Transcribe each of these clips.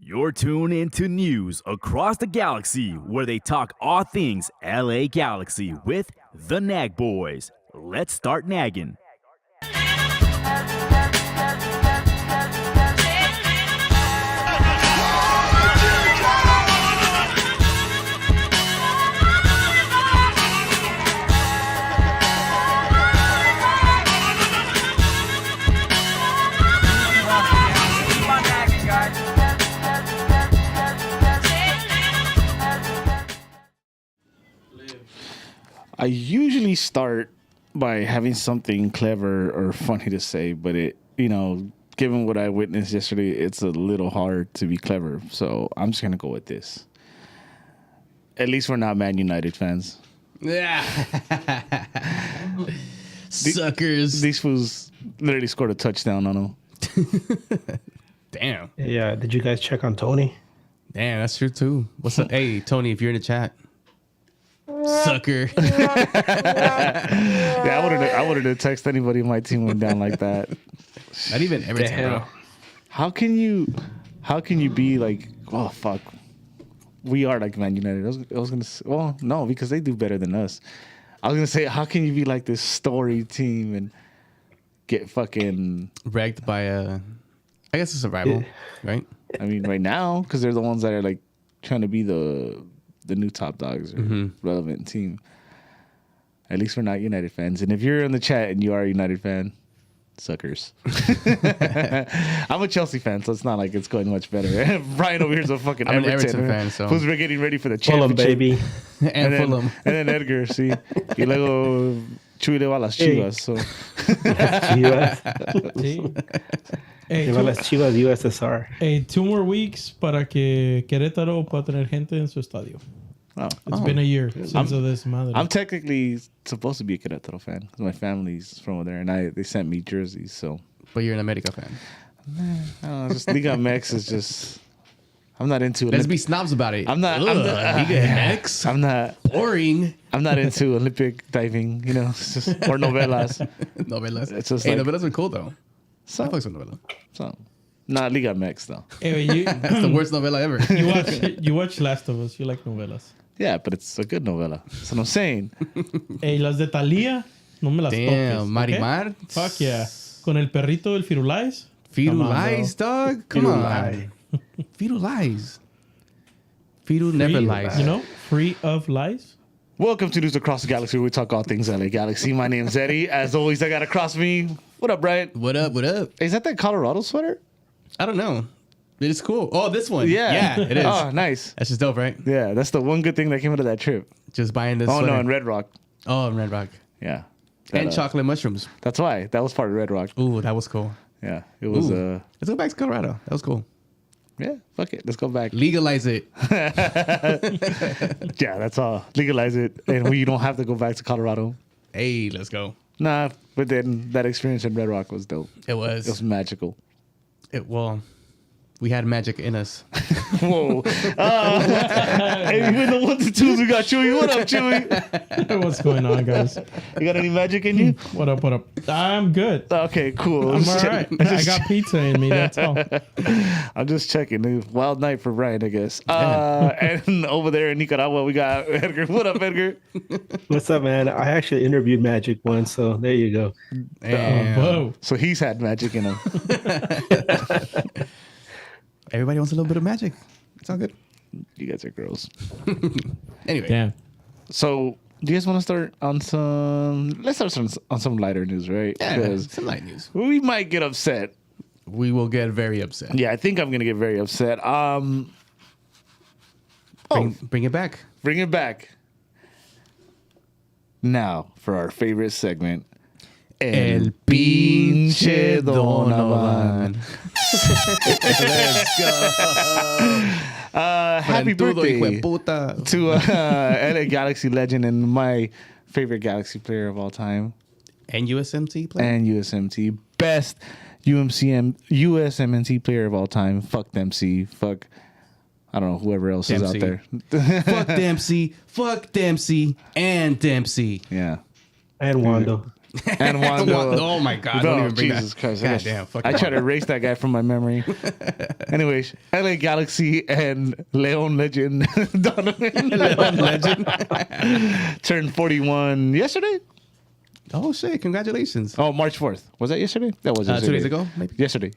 You're tuned into news across the galaxy where they talk all things LA Galaxy with the Nag Boys. Let's start nagging. I usually start by having something clever or funny to say, but given what I witnessed yesterday, it's a little hard to be clever. So I'm just going to go with this. At least we're not Man United fans. Yeah. Suckers. These fools literally scored a touchdown on them. Damn. Yeah, did you guys check on Tony? Damn, that's true too. What's up? Hey, Tony, if you're in the chat. Sucker. Yeah, I wanted to text anybody in my team went down like that. Not even Everton, bro. How can you be like, oh fuck, we are like Man United? I was gonna say, well, no, because they do better than us. I was gonna say, how can you be like this story team and get fucking wrecked by I guess it's a rival, right? I mean, right now, because they're the ones that are like trying to be the new top dogs or relevant team. At least we're not United fans. And if you're in the chat and you are a United fan, suckers. I'm a Chelsea fan, so it's not like it's going much better. Brian over here's a fucking I'm an Everton Everton fan, so. who's getting ready for the Fulham, championship. baby. and then, Fulham. And then Edgar, see. Y luego Chuy le va a las Chivas. So. Chivas. Sí. Hey, Lleva las Chivas USSR. hey, 2 more weeks para que Querétaro pueda tener gente en su estadio. Oh. It's been a year since this madre. I'm technically supposed to be a Querétaro fan because my family's from over there, and they sent me jerseys. So, But you're an America fan. I don't know, just Liga MX is just. I'm not into it. Let's be snobs about it. I'm not. Liga MX. I'm not. Boring. I'm not into Olympic diving. You know, it's just, or novelas. Novelas. It's just Hey, like- novelas are cool though. So, I fucks with novela. so, not Liga MX though. Hey, It's the worst novela ever. you watch Last of Us. You like novelas. Yeah, but it's a good novela. That's what I'm saying. Hey, las de Thalía, no me las Damn, toques. Marimar. Okay? Fuck yeah. Con el perrito del Firulais. Firulais, dog. Come on. Firulais. Firu never lies. You know, free of lies. Welcome to News Across the Galaxy, where we talk all things LA Galaxy. My name's Eddie. As always, I got across me. What up, Brian? What up? What up? Is that Colorado sweater? I don't know. It's cool. Oh, this one. Yeah. Yeah, it is. Oh, nice. That's just dope, right? Yeah, that's the one good thing that came out of that trip. Just buying this. Oh, sweater. no, in Red Rock. Oh, in Red Rock. Yeah. And That, chocolate mushrooms. That's why. That was part of Red Rock. Ooh, that was cool. Yeah. It was, Ooh. Let's go back to Colorado. That was cool. yeah, fuck it. Let's go back. Legalize it. Yeah, that's all. Legalize it. And we don't have to go back to Colorado. Hey, let's go. Nah, but then that experience in Red Rock was dope. It It was was. magical. Well, we had magic in us. Whoa. Hey, with the ones and twos, we got Chewy. What up, Chewy? What's going on, guys? You got any magic in you? What up? What up? I'm good. Okay, cool. I'm all right. I got pizza in me. That's all. I'm just checking. Wild night for Brian, I guess. And over there in Nicaragua, we got Edgar. What up, Edgar? What's up, man? I actually interviewed Magic once, so there you go. Damn. Whoa. So he's had magic in him. Everybody wants a little bit of magic. It's all good. You guys are gross. Anyway. Damn. So, do you guys want to start on some? Let's start on some lighter news, right? Yeah, Because some light news. we might get upset. We will get very upset. Yeah, I think I'm gonna get very upset. Bring it back. Bring it back. Now for our favorite segment. El pinche Donovan. Let's go. Happy Frentudo, hijo birthday de puta. to LA Galaxy legend and my favorite Galaxy player of all time, And USMT player. and USMT best USMNT player of all time. Fuck Dempsey. Fuck. I don't know whoever else is out Dempsey. there. Fuck Dempsey. Fuck Dempsey. And Dempsey. Yeah. And Wando. And Wando. Oh my God. No, Don't even bring Jesus that. Christ. God damn. Fuck I try to erase that guy from my memory. Anyways, LA Galaxy and Leon legend Donovan Leon legend. turned 41 yesterday. Oh shit! Congratulations. Oh, March 4th. Was that yesterday? That was 2 yesterday. days ago, maybe. Yesterday.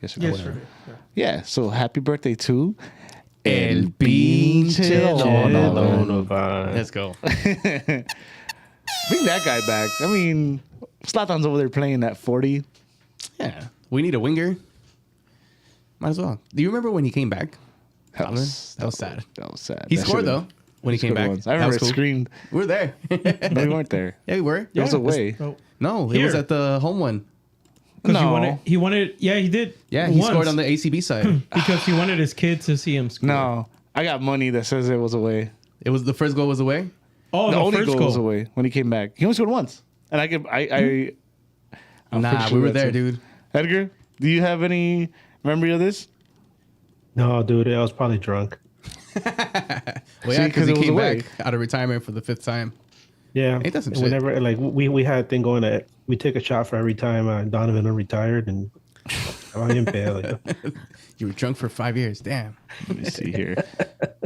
Yeah. So happy birthday to El pinche Donovan. Donovan. Let's go. Bring that guy back. I mean, Zlatan's over there playing at 40. Yeah, we need a winger. Might as well. Do you remember when he came back? That was sad. That was sad. He That scored should've- though when he came should've back. won. I That remember was it cool. screamed. We were there. No, we weren't there. Yeah, we were. It was away. No, it was Here. at the home one. No. He wanted. Yeah, he did. Yeah, he once, scored on the ACB side. because he wanted his kids to see him score. No. I got money that says it was away. It was the first goal was away. Oh, The the only first goal goal. was away when he came back. He only scored once. And I'm pretty Nah, sure we were that's there, it. dude. Edgar, do you have any memory of this? No, dude, I was probably drunk. Well, yeah, See, 'cause because he it was came away. back out of retirement for the 5th time. Yeah. Ain't that some shit? Whenever, like, we had a thing going that we take a shot for every time Donovan retired, and I'm in bed. You were drunk for 5 years. Damn. Let me see here.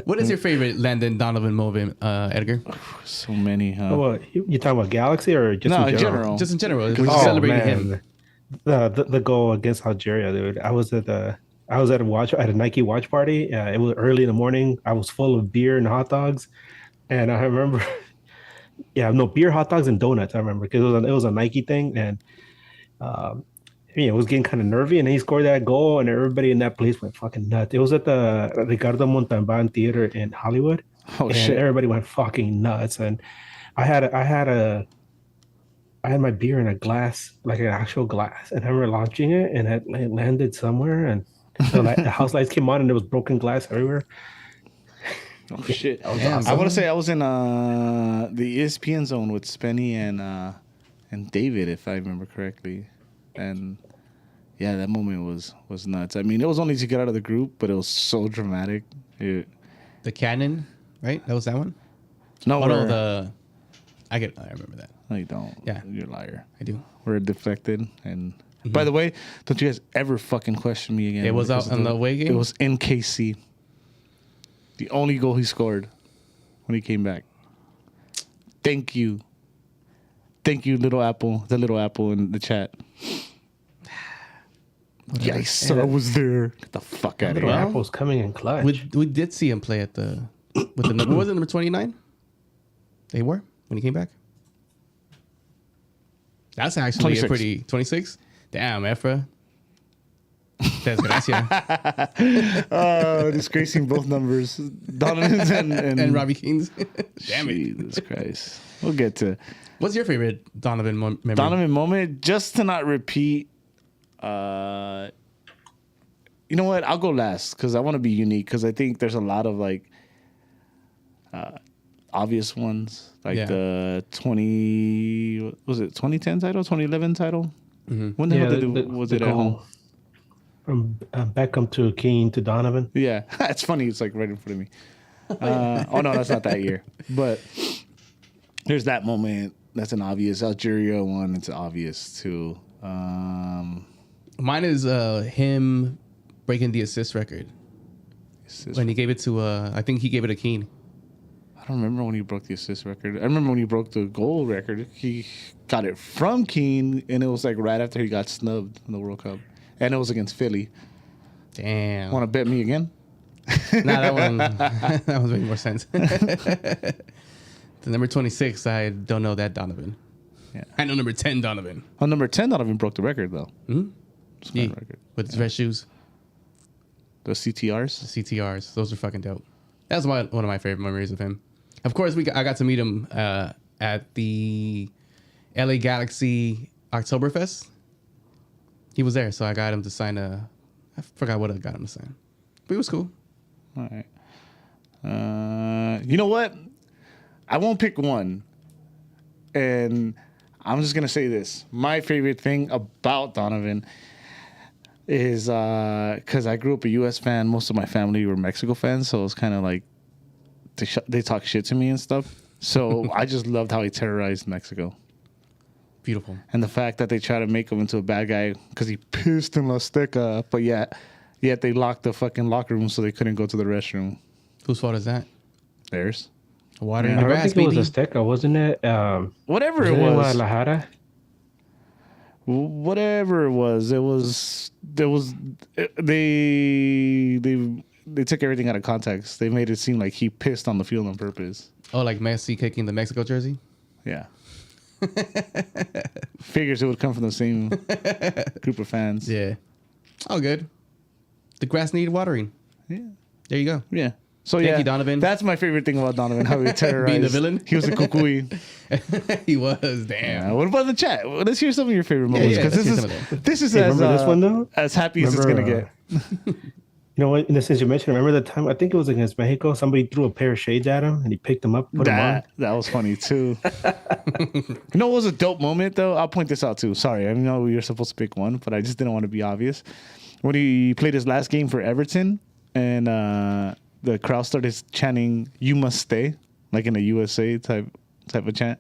What is your favorite Landon Donovan moment, Edgar? So many, huh? Oh, well, you talking about Galaxy or just No, in general? Just in general. We're Oh, just celebrating him. The goal against Algeria, dude. I was at the I was at a Nike watch party. It was early in the morning. I was full of beer and hot dogs, and I remember, yeah, no beer, hot dogs, and donuts. I remember because it was a Nike thing, and um, it was getting kind of nervy. And he scored that goal, and everybody in that place went fucking nuts. It was at the Ricardo Montalban Theater in Hollywood, Oh and shit! everybody went fucking nuts. And I had my beer in a glass, like an actual glass, and I remember launching it, and it landed somewhere, and the house lights came on, and there was broken glass everywhere. Oh shit! That was Damn, awesome. I want to say I was in the ESPN zone with Spenny and David, if I remember correctly, and yeah, that moment was nuts. I mean, it was only to get out of the group, but it was so dramatic. The cannon, right? That was that one. No, Oh no, I remember that. no, you don't. Yeah. You're a liar. I do. We're defected, and by the way, don't you guys ever fucking question me again? It was because out of on the away game? It was in KC. The only goal he scored when he came back. Thank you, Little Apple. The Little Apple in the chat. Yeah, I was there. Get the fuck out of Little here. Apple's coming in clutch. We did see him play with the number. Was it number 29? They were when he came back. That's actually 26. a pretty 26. Damn, Efra. Desgracia. Disgracing both numbers. Donovan's And Robbie Keane's. Damn it. Jesus Christ. We'll get to What's your favorite Donovan memory? Donovan moment. Just to not repeat. You know what? I'll go last because I want to be unique because I think there's a lot of like obvious ones like Yeah. the 2010 title, 2011 title. When the hell was it at home? From Beckham to Keane to Donovan. Yeah, it's funny. It's like right in front of me. Oh no, that's not that year. But there's that moment. That's an obvious. Algeria one. It's obvious too. Mine is him breaking the assist record when he gave it to I think he gave it to Keane. I don't remember when he broke the assist record. I remember when he broke the goal record. He got it from Keane, and it was like right after he got snubbed in the World Cup, and it was against Philly. Damn. Want to bet me again? Nah, that one that one's making more sense. The number 26, I don't know that Donovan. Yeah. I know number 10 Donovan. Oh, number 10 Donovan broke the record though. It's a fun record. With his red shoes, The CTRs. CTRs. Those are fucking dope. That's one of my favorite memories of him. Of course, I got to meet him at the LA Galaxy Oktoberfest. He was there, so I got him to sign I forgot what I got him to sign. But it was cool. All right. You know what? I won't pick one. And I'm just going to say this. My favorite thing about Donovan is because I grew up a U.S. fan. Most of my family were Mexico fans. So it was kind of like they talk shit to me and stuff. So I just loved how he terrorized Mexico. Beautiful. And the fact that they try to make him into a bad guy because he pissed in La Azteca. But yet they locked the fucking locker room so they couldn't go to the restroom. Whose fault is that? Theirs. Water in I the don't grass, think it baby. was Azteca, wasn't it? Whatever it was it in was. Guadalajara? Whatever it was, they took everything out of context. They made it seem like he pissed on the field on purpose. Oh, like Messi kicking the Mexico jersey? Yeah. Figures it would come from the same group of fans. Yeah. Oh, good. The grass needed watering. Yeah. There you go. Yeah. So Thank yeah, you, Donovan. That's my favorite thing about Donovan, how he terrorized. Being the villain? He was a kukui. He was. Damn. What about the chat? Well, let's hear some of your favorite moments yeah, because let's hear some of this is Hey, as remember this one, though? as happy as it's gonna get. You know what? Since you mentioned, remember the time? I think it was against Mexico. Somebody threw a pair of shades at him, and he picked them up, put them on. That was funny too. You know what was a dope moment though? I'll point this out too. Sorry, I know you're supposed to pick one, but I just didn't want to be obvious. When he played his last game for Everton, and the crowd started chanting "You must stay," like in a USA type of chant.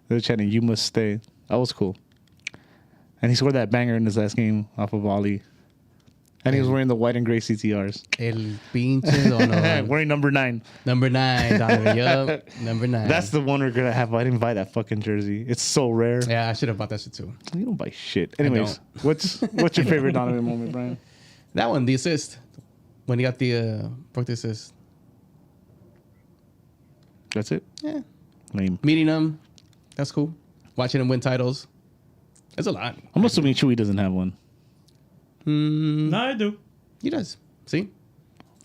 They're chanting "You must stay." That was cool. And he scored that banger in his last game off of volley. And he was wearing the white and gray CTRs. El pinche Donovan. Wearing number 9. Number 9, Donovan. Yup. Number 9. That's the one regret I have. I didn't buy that fucking jersey. It's so rare. Yeah, I should have bought that shit too. You don't buy shit. Anyways, what's your favorite Donovan moment, Brian? That one, the assist. When he got the broke the assist. That's it. Yeah. Lame. Meeting him. That's cool. Watching him win titles. That's a lot. I'm assuming Chewy doesn't have one. No, I do. He does. See?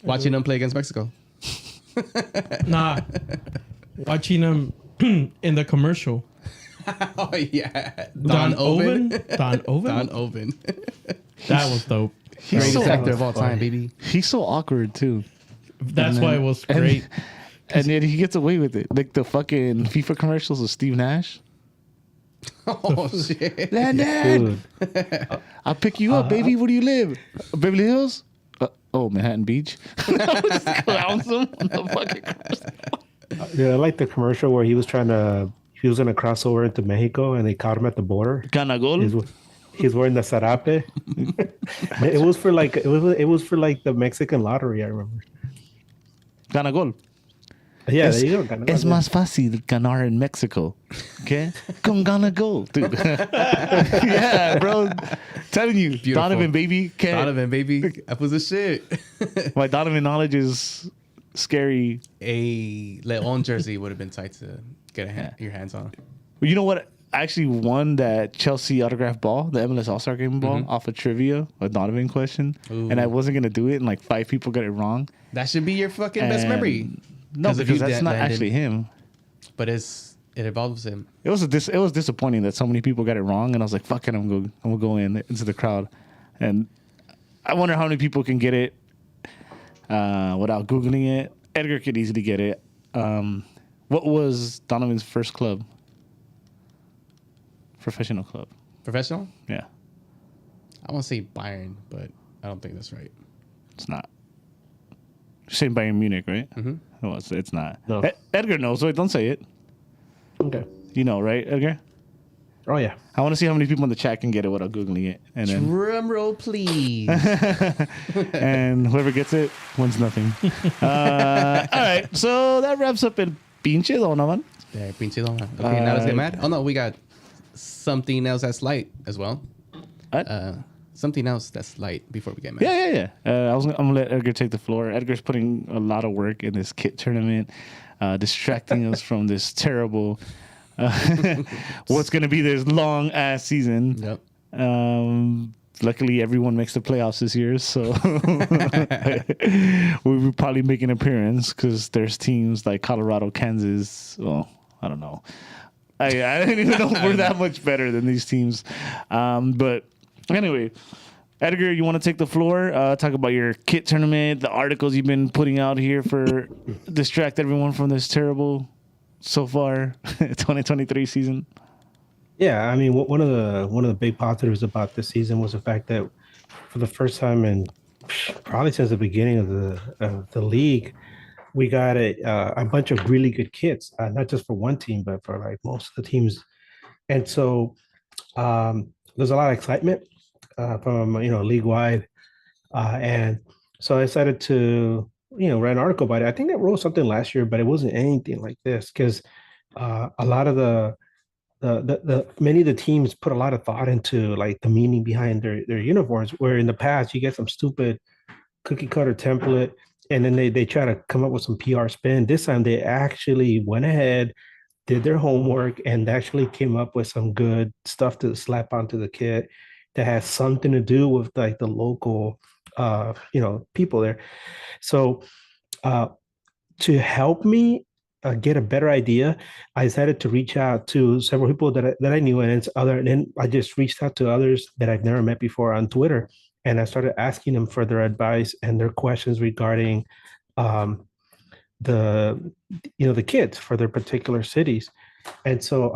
Watching him play against Mexico. Nah. Watching him in the commercial. Oh, yeah. Don Oven. Don Oven? Don Oven. That was dope. He's Greatest so, actor of all time, baby. he's so awkward too. That's why it was great. And yet he gets away with it. Like the fucking FIFA commercials with Steve Nash. Oh, shit. Landon, Dude, I'll pick you up, baby. Where do you live? Beverly Hills? Manhattan Beach. Clowns him on the fucking commercial. yeah, I like the commercial where he was gonna cross over into Mexico and they caught him at the border. Ganagol. He's wearing the sarape. It was for like the Mexican lottery, I remember. Ganagol. Yeah, there you go. Es más fácil ganar in Mexico. Okay? Con Ganagol. Dude. Yeah, bro. Telling you. Beautiful. Donovan, baby. Donovan, baby. That was the shit. My Donovan knowledge is scary. A Leon jersey would have been tight to get your hands on. You know what? I actually won that Chelsea autograph ball, the MLS All-Star Game ball, off of trivia, a Donovan question. Ooh. And I wasn't going to do it, and like 5 people got it wrong. That should be your fucking best memory. No, because that's not actually him. But it involves him. It was disappointing that so many people got it wrong, and I was like, "Fuck it, I'm gonna go into the crowd." And I wonder how many people can get it without googling it. Edgar could easily get it. What was Donovan's first club? Professional club. Professional? Yeah, I want to say Bayern, but I don't think that's right. it's not. You're saying Bayern Munich, right? Mm-hmm. No, it's not. No. Edgar knows, so don't say it. Okay. You know, right, Edgar? Oh yeah. I want to see how many people in the chat can get it without googling it, and then Drum roll, please. and whoever gets it wins nothing. All right, so that wraps up el pinche Donovan. Yeah, pinche dona. Okay, now let's get mad. Oh no, we got something else that's light as well. What? Something else that's light before we get mad. Yeah. I'm gonna let Edgar take the floor. Edgar's putting a lot of work in this kit tournament, distracting us from this terrible, what's gonna be this long ass season. Yep. Luckily, everyone makes the playoffs this year, so we will probably make an appearance because there's teams like Colorado, Kansas. Well, I don't know. I didn't even know we're that much better than these teams. But anyway, Edgar, you want to take the floor? Talk about your kit tournament, the articles you've been putting out here for distract everyone from this terrible so far 2023 season. Yeah, I mean, one of the big positives about this season was the fact that for the first time in probably since the beginning of the league, we got a bunch of really good kits, not just for one team, but for like most of the teams. And so there's a lot of excitement from league wide, and so I decided to write an article about it. I think I wrote something last year, but it wasn't anything like this because a lot of the many of the teams put a lot of thought into like the meaning behind their uniforms, where in the past you get some stupid cookie cutter template and then they try to come up with some PR spin. This time they actually went ahead, did their homework, and actually came up with some good stuff to slap onto the kit that has something to do with like the local people there. So to help me get a better idea, I decided to reach out to several people that I knew, and then I just reached out to others that I've never met before on Twitter, and I started asking them for their advice and their questions regarding the kids for their particular cities. And so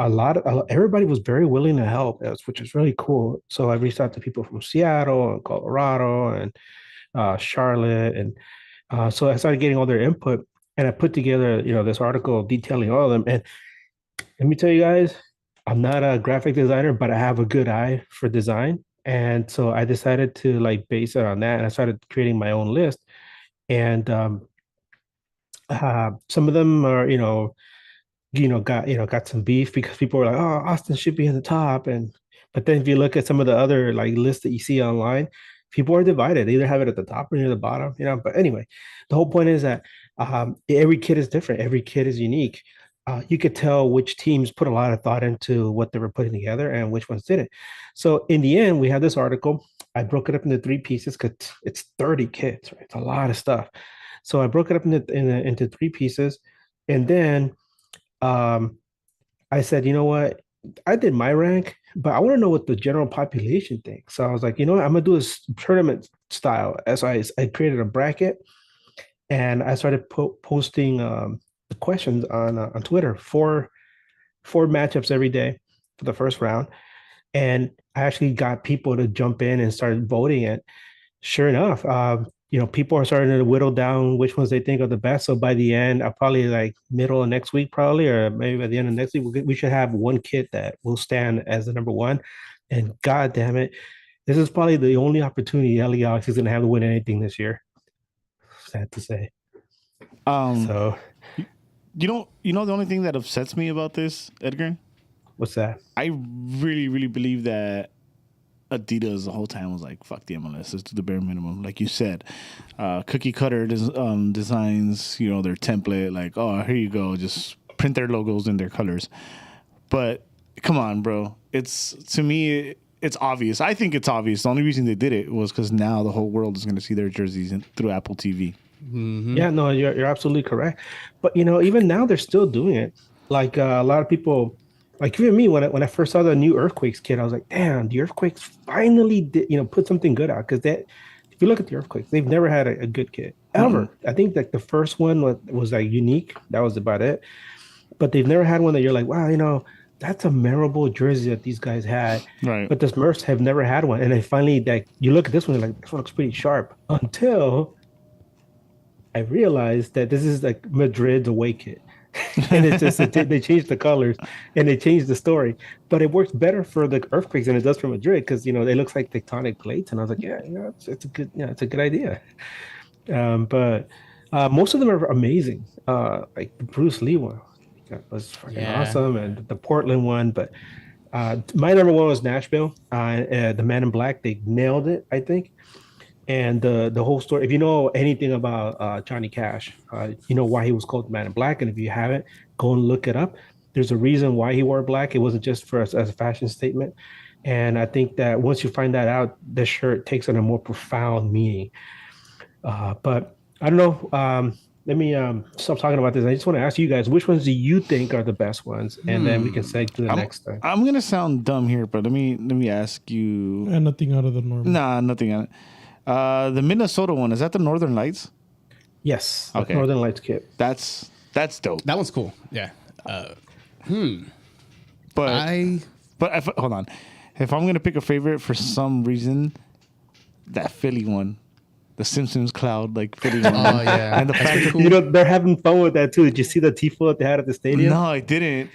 everybody was very willing to help, which is really cool. So I reached out to people from Seattle and Colorado and Charlotte, and so I started getting all their input. And I put together, this article detailing all of them. And let me tell you guys, I'm not a graphic designer, but I have a good eye for design. And so I decided to like base it on that. And I started creating my own list. And some of them are, got some beef because people were like, oh, Austin should be in the top. But then if you look at some of the other like lists that you see online, people are divided. They either have it at the top or near the bottom, you know. But anyway, the whole point is that every kid is different. Every kid is unique. You could tell which teams put a lot of thought into what they were putting together and which ones didn't. So in the end, we have this article. I broke it up into 3 pieces because it's 30 kids, right? It's a lot of stuff. So I broke it up into 3 pieces, and then um, I said, you know what? I did my rank, but I want to know what the general population thinks. So I was like, you know what? I'm gonna do this tournament style. As I created a bracket, and I started posting the questions on Twitter. Four matchups every day for the first round, and I actually got people to jump in and start voting. And sure enough, people are starting to whittle down which ones they think are the best. So by the end, I'll probably like middle of next week, probably, or maybe by the end of next week, we should have one kit that will stand as the number one. And God damn it, this is probably the only opportunity LA Galaxy is going to have to win anything this year. Sad to say. So, the only thing that upsets me about this, Edgar, what's that? I really, really believe that Adidas the whole time was like, fuck the MLS, let's do the bare minimum. Like you said, cookie cutter designs, their template, like, oh, here you go, just print their logos in their colors. But come on, bro. To me, it's obvious. I think it's obvious. The only reason they did it was because now the whole world is going to see their jerseys through Apple TV. Mm-hmm. Yeah, no, you're absolutely correct. But even now they're still doing it. Like a lot of people, like even me, when I first saw the new Earthquakes kit, I was like, damn, the Earthquakes finally did, put something good out. Because if you look at the Earthquakes, they've never had a good kit ever. I think like the first one was like unique. That was about it. But they've never had one that you're like, wow, that's a memorable jersey that these guys had. Right. But the Smurfs have never had one. And then finally, like, you look at this one, you're like, this one looks pretty sharp. Until I realized that this is like Madrid's away kit. And it's just they changed the colors and they changed the story, but it works better for the Earthquakes than it does for Madrid because it looks like tectonic plates, and I was like, yeah, it's a good idea. But most of them are amazing. Like the Bruce Lee one was fucking awesome, and the Portland one. But my number one was Nashville. The Man in Black, they nailed it, I think. And the whole story, if you know anything about Johnny Cash, you know why he was called Man in Black. And if you haven't, go and look it up. There's a reason why he wore black. It wasn't just as a fashion statement. And I think that once you find that out, the shirt takes on a more profound meaning. But I don't know. Let me stop talking about this. I just want to ask you guys, which ones do you think are the best ones? And then we can segue to the next thing. I'm going to sound dumb here, but let me ask you. Nothing out of the norm. Nah, nothing out of the Minnesota one, is that the Northern Lights? Yes. Okay. Northern Lights kit. That's dope. That one's cool. Yeah. But hold on. If I'm gonna pick a favorite for some reason, that Philly one, the Simpsons cloud, like Philly one. Oh yeah. And the fact cool. They're having fun with that too. Did you see the tifo that they had at the stadium? No, I didn't.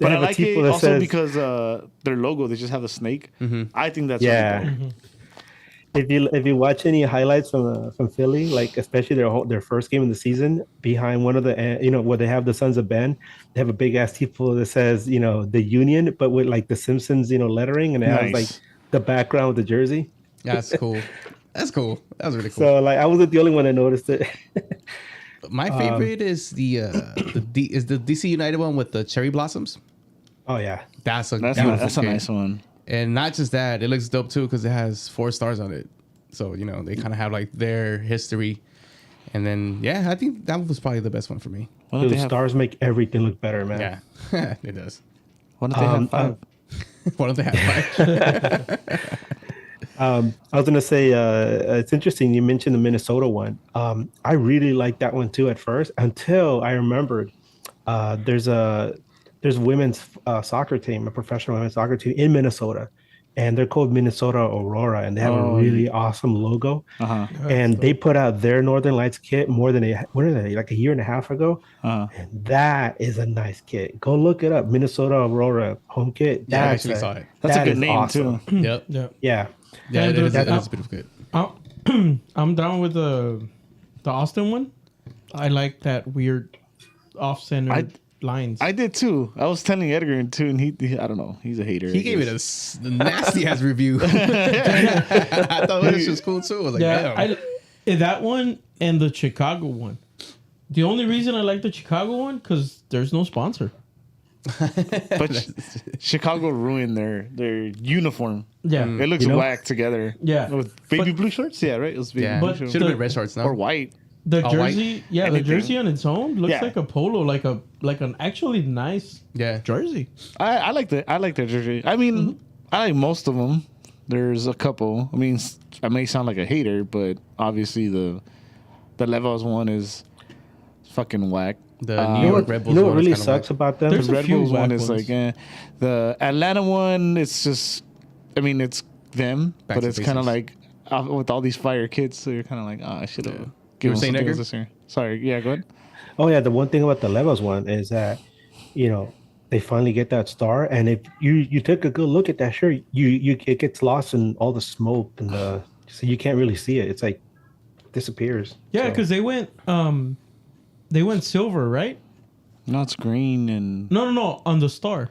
But I like it also because their logo, they just have a snake. Mm-hmm. I think that's really dope. Mm-hmm. If you watch any highlights from Philly, like especially their first game of the season, behind one of the where they have the Sons of Ben, they have a big ass tifo that says the Union, but with like the Simpsons lettering, and it has like the background with the jersey. Yeah, that's cool. That's cool. That was really cool. So like I wasn't the only one that noticed it. My favorite is the DC United one with the cherry blossoms. Oh yeah, that's a nice one. And not just that, it looks dope too because it has 4 stars on it. So they kind of have like their history. And then I think that was probably the best one for me. Dude, stars make everything look better, man. Yeah, it does. Why don't they have 5? Why don't they have 5? I was gonna say it's interesting you mentioned the Minnesota one. I really liked that one too at first until I remembered there's a women's soccer team, a professional women's soccer team in Minnesota, and they're called Minnesota Aurora, and they have a really awesome logo. Uh-huh. And they put out their Northern Lights kit like a year and a half ago. Uh-huh. And that is a nice kit. Go look it up. Minnesota Aurora home kit. Yeah, I actually saw it. That's a good name awesome. too. Yep. Yeah. Yeah, it is a bit of good. I'm down with the Austin one. I like that weird off-center. lines. I did too. I was telling Edgar too, and he I don't know. He's a hater. He gave it a nasty ass review. I thought this was cool too. I was like, damn. That one and the Chicago one. The only reason I like the Chicago one because there's no sponsor. But Chicago ruined their uniform. Yeah, It looks whack together. Yeah. With baby blue shorts. Yeah, right. It was baby Yeah, blue But shorts. should have been red shorts, no? Or white. The Oh, white? jersey, the Anything. jersey on its own looks Yeah. like a polo, like an actually nice jersey. I like their jersey. I mean, I like most of them. There's a couple. I mean, I may sound like a hater, but obviously the Levos one is fucking whack. The New York Red Bulls You know what one is really kinda sucks about them? There's The a Red few Bulls one whack is ones. like, the Atlanta one, it's just, I mean, it's them, Back but to it's kind of basics. like with all these fire kids, so you're kind of like, I should have given saying, something Edgar? else this year. Sorry, yeah, go ahead. Oh yeah, the one thing about the Levels one is that, they finally get that star, and if you took a good look at that shirt, it gets lost in all the smoke and so you can't really see it. It's like disappears. Yeah, So- because they went silver, right? No, it's green and No, on the star.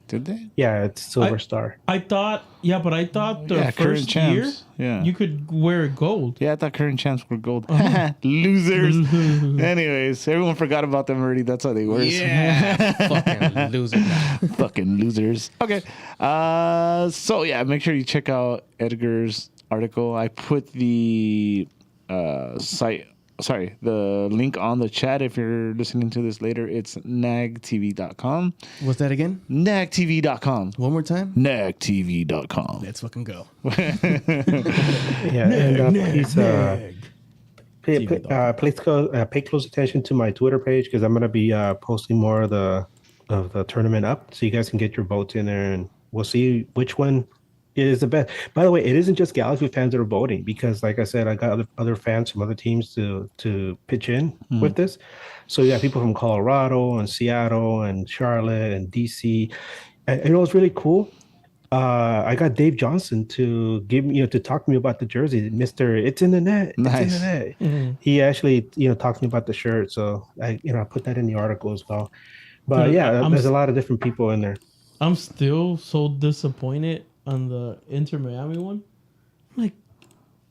did they? yeah, it's Silver I- Star. I thought the Yeah, current first year champs. Yeah. you could wear gold. Yeah, I thought current champs were gold. Uh-huh. Losers. Anyways, everyone forgot about them already. That's how they were. Yeah, fucking loser. Fucking losers. Okay. So yeah, make sure you check out Edgar's article. I put the the link on the chat if you're listening to this later. It's nagtv.com. What's that again? Nagtv.com. One more time? Nagtv.com. Let's fucking go. Yeah, and he's pay close attention to my Twitter page because I'm gonna be posting more of the tournament up, so you guys can get your votes in there, and we'll see which one is the best. By the way, it isn't just Galaxy fans that are voting because, like I said, I got other fans from other teams to pitch in with this. So you got people from Colorado and Seattle and Charlotte and DC, and it was really cool. I got Dave Johnson to give me, to talk to me about the jersey, Mister. It's in the net. It's in Nice. the net. He actually, talked to me about the shirt. So I put that in the article as well. But Dude, yeah, there's a lot of different people in there. I'm still so disappointed on the Inter Miami one. Like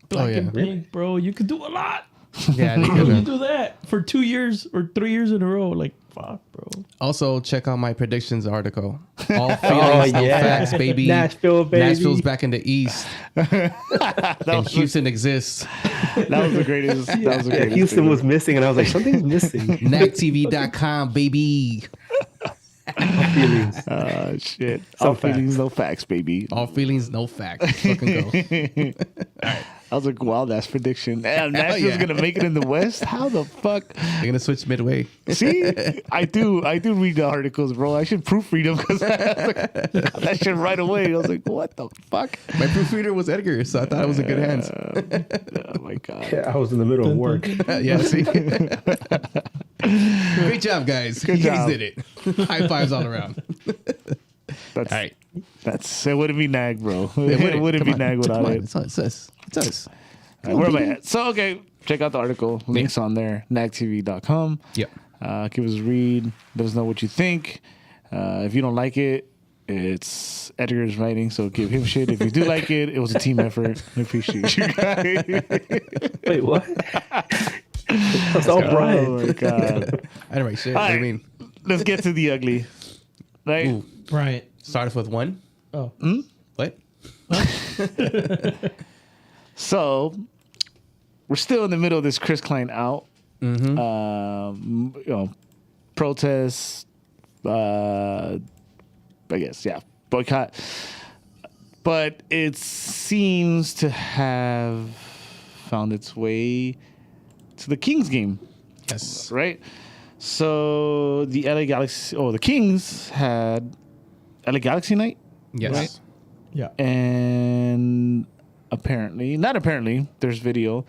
black and pink, bro. You could do a lot. Yeah, they How could you have. do that for 2 years or 3 years in a row? Like fuck, bro. Also, check out my predictions article. All feelings, no facts, baby. Nashville, baby. Nashville's back in the East. And Houston exists. That was the greatest. That was the Yeah, greatest. Houston thing. was missing, and I was like, something's missing. NACTV.com, baby. Feelings. Shit. Some All feelings, no facts, baby. All feelings, no facts. Let's fucking go. I was like, wow, that's prediction. Damn, Nashville's yeah. gonna make it in the West. How the fuck? They're gonna switch midway. See, I do read the articles, bro. I should proofread them because got that shit right away. I was like, what the fuck? My proofreader was Edgar, so I thought it was in good hands. Oh my god. Yeah, I was in the middle of work. Yeah, see? Great job, guys. You job. guys did it. High fives all around. That's All right. it. Wouldn't be nag, bro. It wouldn't be nag without it. It's us. It's us. All right, where am I at? So okay, check out the article. Links on there. nagtv.com. Yep. Give us a read. Let us know what you think. If you don't like it, it's Edgar's writing, so give him shit. If you do like it, it was a team effort. We appreciate you guys. Wait, what? That's all Oh Brian. my god. I didn't write shit. All What do right, you mean? let's get to the ugly. Right? Ooh. Bryant. Start off with one. Oh. What? So we're still in the middle of this Chris Klein out. Protests. I guess, yeah, boycott. But it seems to have found its way to the Kings game, Yes. right? So the LA Galaxy, the Kings had LA Galaxy night, Yes. Right. Yeah. and there's video.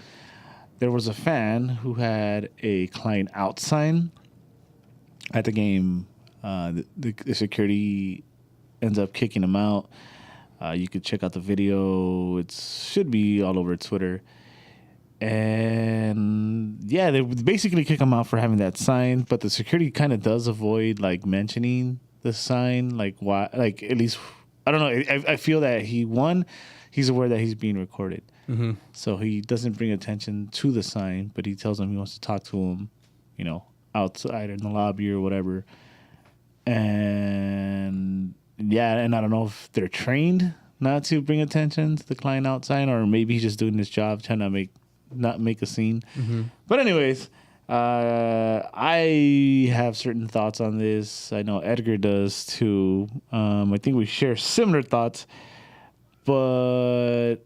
There was a fan who had a Klein out sign at the game. The security ends up kicking him out. You could check out the video. It should be all over Twitter. And yeah, they would basically kick him out for having that sign, but the security kind of does avoid like mentioning the sign, like why, like at least I don't know. I feel that he's aware that he's being recorded, so he doesn't bring attention to the sign, but he tells him he wants to talk to him, outside in the lobby or whatever. And yeah, and I don't know if they're trained not to bring attention to the client outside, or maybe he's just doing his job trying to not make a scene. But anyways, I have certain thoughts on this. I know Edgar does too. I think we share similar thoughts, but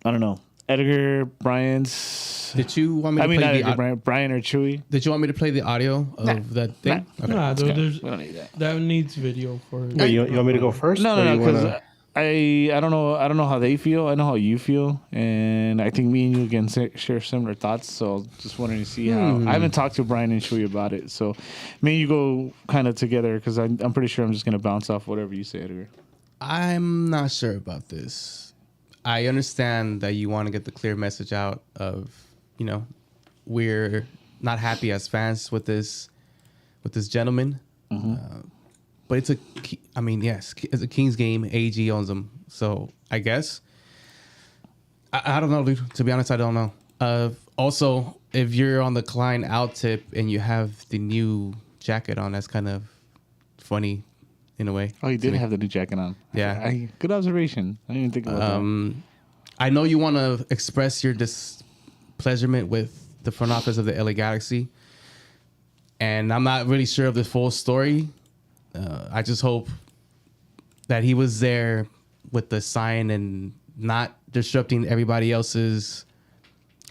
I don't know. Edgar, Brian's. Did you want me to play not the Edgar, Brian or Chewy? Did you want me to play the audio of that thing? Okay. Nah, We there's don't need that. that needs video for it. Wait, you want me to go first? No, Or you because wanna- I don't know how they feel. I know how you feel, and I think me and you again share similar thoughts. So just wanting to see how. I haven't talked to Brian and Chewy about it, so me and you go kind of together because I'm pretty sure I'm just gonna bounce off whatever you say, Edgar. I'm not sure about this. I understand that you want to get the clear message out of, we're not happy as fans with this gentleman. But it's it's a Kings game. AG owns them, so I guess I don't know, dude. To be honest, I don't know. Also, if you're on the Klein out tip and you have the new jacket on, that's kind of funny in a way. Oh, you did have the new jacket on. Yeah. Good observation. I didn't even think about that. I know you want to express your displeasurement with the front office of the LA Galaxy, and I'm not really sure of the full story. I just hope that he was there with the sign and not disrupting everybody else's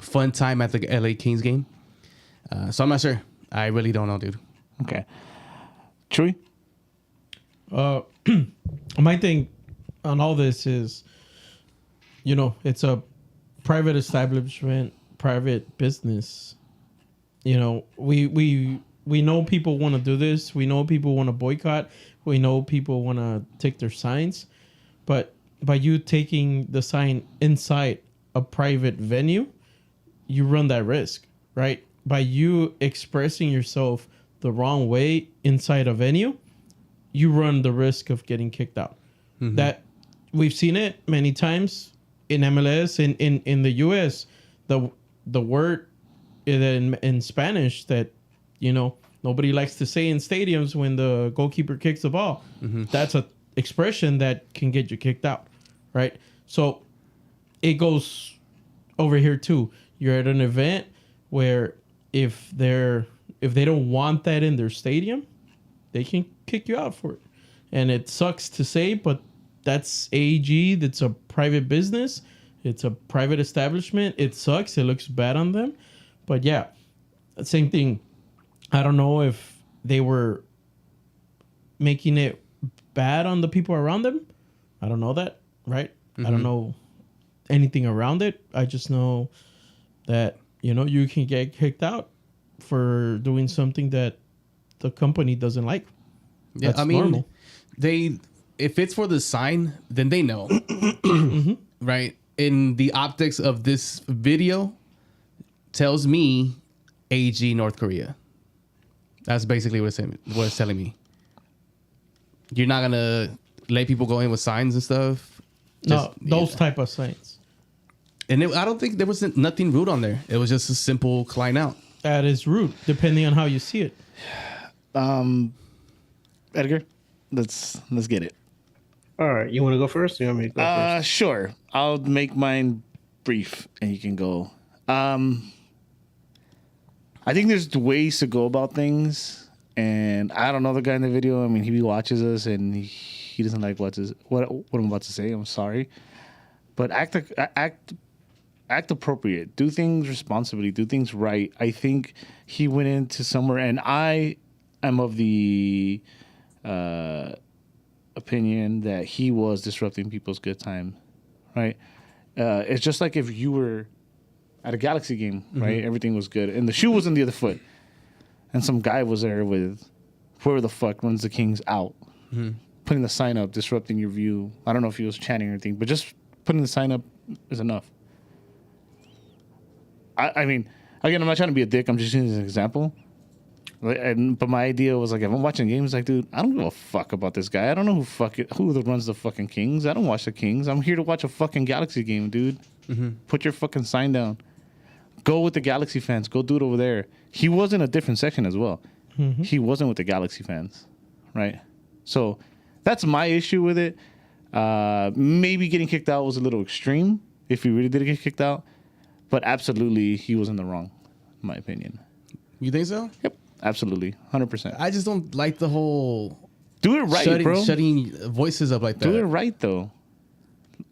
fun time at the LA Kings game. So I'm not sure. I really don't know, dude. Okay. Chewy? My thing on all this is, it's a private establishment, private business. We know people want to do this. We know people want to boycott. We know people want to take their signs. But by you taking the sign inside a private venue, you run that risk, right? By you expressing yourself the wrong way inside a venue, you run the risk of getting kicked out. That we've seen it many times in MLS, in the US. The word in Spanish that nobody likes to say in stadiums when the goalkeeper kicks the ball. That's a expression that can get you kicked out, right? So it goes over here too. You're at an event where if they don't want that in their stadium, they can kick you out for it. And it sucks to say, but that's AEG. That's a private business. It's a private establishment. It sucks. It looks bad on them. But yeah, same thing. I don't know if they were making it bad on the people around them. I don't know that, right? I don't know anything around it. I just know that, you can get kicked out for doing something that the company doesn't like. Yeah, That's normal. If it's for the sign, then they know, right? In the optics of this video, tells me AG North Korea. That's basically what it's telling me. You're not gonna let people go in with signs and stuff. No, those type of signs. And I don't think there was nothing rude on there. It was just a simple Klein out. That is rude, depending on how you see it. Edgar, let's get it. All right, you want to go first? Or you want me to go first? Sure. I'll make mine brief, and you can go. I think there's ways to go about things, and I don't know the guy in the video. I mean, he watches us, and he doesn't like what I'm about to say. I'm sorry, but act appropriate. Do things responsibly. Do things right. I think he went into somewhere, and I am of the opinion that he was disrupting people's good time, right? It's just like if you were at a Galaxy game, right? Everything was good, and the shoe was on the other foot, and some guy was there with whoever the fuck runs the Kings out, putting the sign up, disrupting your view. I don't know if he was chanting or anything, but just putting the sign up is enough. I mean, Again, I'm not trying to be a dick. I'm just using an example. But my idea was like, if I'm watching games, like, dude, I don't give a fuck about this guy. I don't know who runs the fucking Kings. I don't watch the Kings. I'm here to watch a fucking Galaxy game, dude. Put your fucking sign down. Go with the Galaxy fans. Go do it over there. He was in a different section as well. He wasn't with the Galaxy fans, right? So that's my issue with it. Maybe getting kicked out was a little extreme if he really did get kicked out. But absolutely, he was in the wrong, in my opinion. You think so? Yep, absolutely, 100%. I just don't like the whole Do it right, bro. shutting voices up like that. Do it right, though.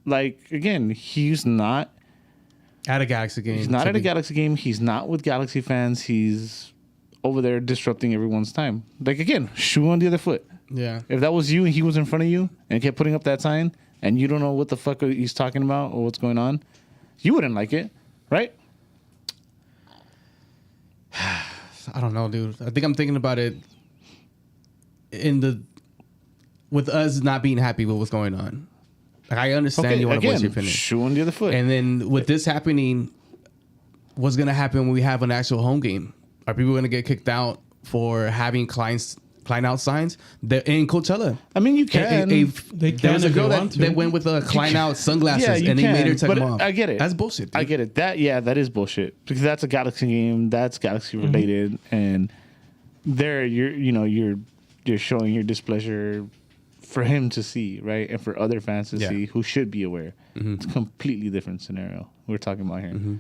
Like, again, he's not at a Galaxy game. He's not at a Galaxy game. He's not with Galaxy fans. He's over there disrupting everyone's time. Like, again, shoe on the other foot. Yeah. If that was you and he was in front of you and kept putting up that sign and you don't know what the fuck he's talking about or what's going on, you wouldn't like it, right? I don't know, dude. I think I'm thinking about it with us not being happy with what's going on. Like, I understand you want to voice your opinion. Shoe on the other foot. And then with this happening, what's going to happen when we have an actual home game? Are people going to get kicked out for having client out signs? They're in Coachella. I mean, you can. They can There was a if they girl want to. that went with client out sunglasses Yeah, you and they made her can, take but them off. I get it. That's bullshit, dude. I get it. That is bullshit because that's a Galaxy game. That's Galaxy related, and there you're showing your displeasure for him to see, right, and for other fans to see who should be aware. It's a completely different scenario we're talking about here.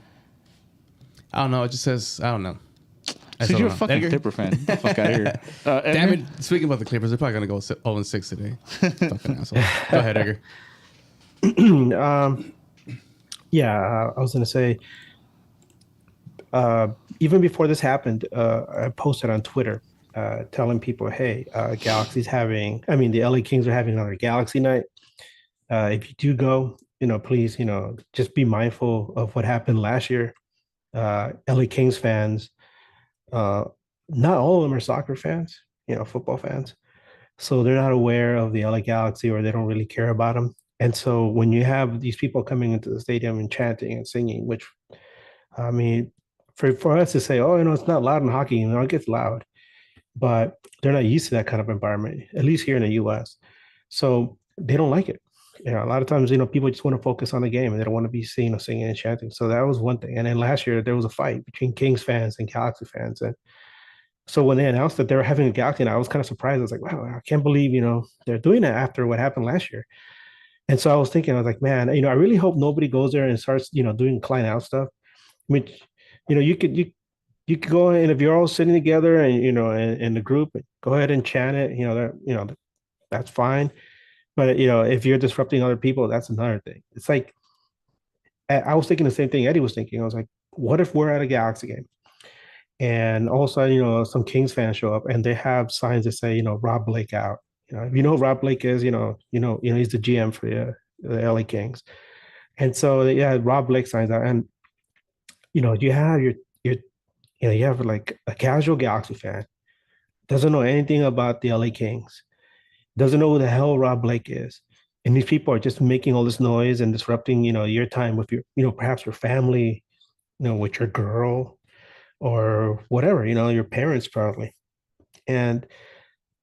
I don't know. It just says, I don't know. So you're a fucking Edgar? Clipper fan. Get the fuck out of here. Damn Edgar? it. Speaking about the Clippers, they're probably going to go 0-6 today. Fucking asshole. Go ahead, Edgar. Yeah, I was going to say, even before this happened, I posted on Twitter telling people, hey, the LA Kings are having another Galaxy night. If you do go, please, just be mindful of what happened last year. LA Kings fans, not all of them are soccer fans, football fans. So they're not aware of the LA Galaxy or they don't really care about them. And so when you have these people coming into the stadium and chanting and singing, which, I mean, for us to say, oh, it's not loud in hockey, it gets loud, but they're not used to that kind of environment, at least here in the US. So they don't like it. A lot of times, people just want to focus on the game and they don't want to be seen singing and chanting. So that was one thing. And then last year there was a fight between Kings fans and Galaxy fans. And so when they announced that they were having a Galaxy night, I was kind of surprised. I was like, wow, I can't believe, they're doing that after what happened last year. And so I was thinking, I was like, man, I really hope nobody goes there and starts, doing client out stuff. I mean, you could go and if you're all sitting together and, in the group, go ahead and chant it, that's fine. But, if you're disrupting other people, that's another thing. It's like, I was thinking the same thing Eddie was thinking. I was like, what if we're at a Galaxy game and all of a sudden, some Kings fans show up and they have signs that say, Rob Blake out. If you know who Rob Blake is, he's the GM for the LA Kings. And so, Rob Blake signs out. And, you have you have like a casual Galaxy fan, doesn't know anything about the LA Kings, doesn't know who the hell Rob Blake is. And these people are just making all this noise and disrupting, your time with your, perhaps your family, with your girl or whatever, your parents probably. And,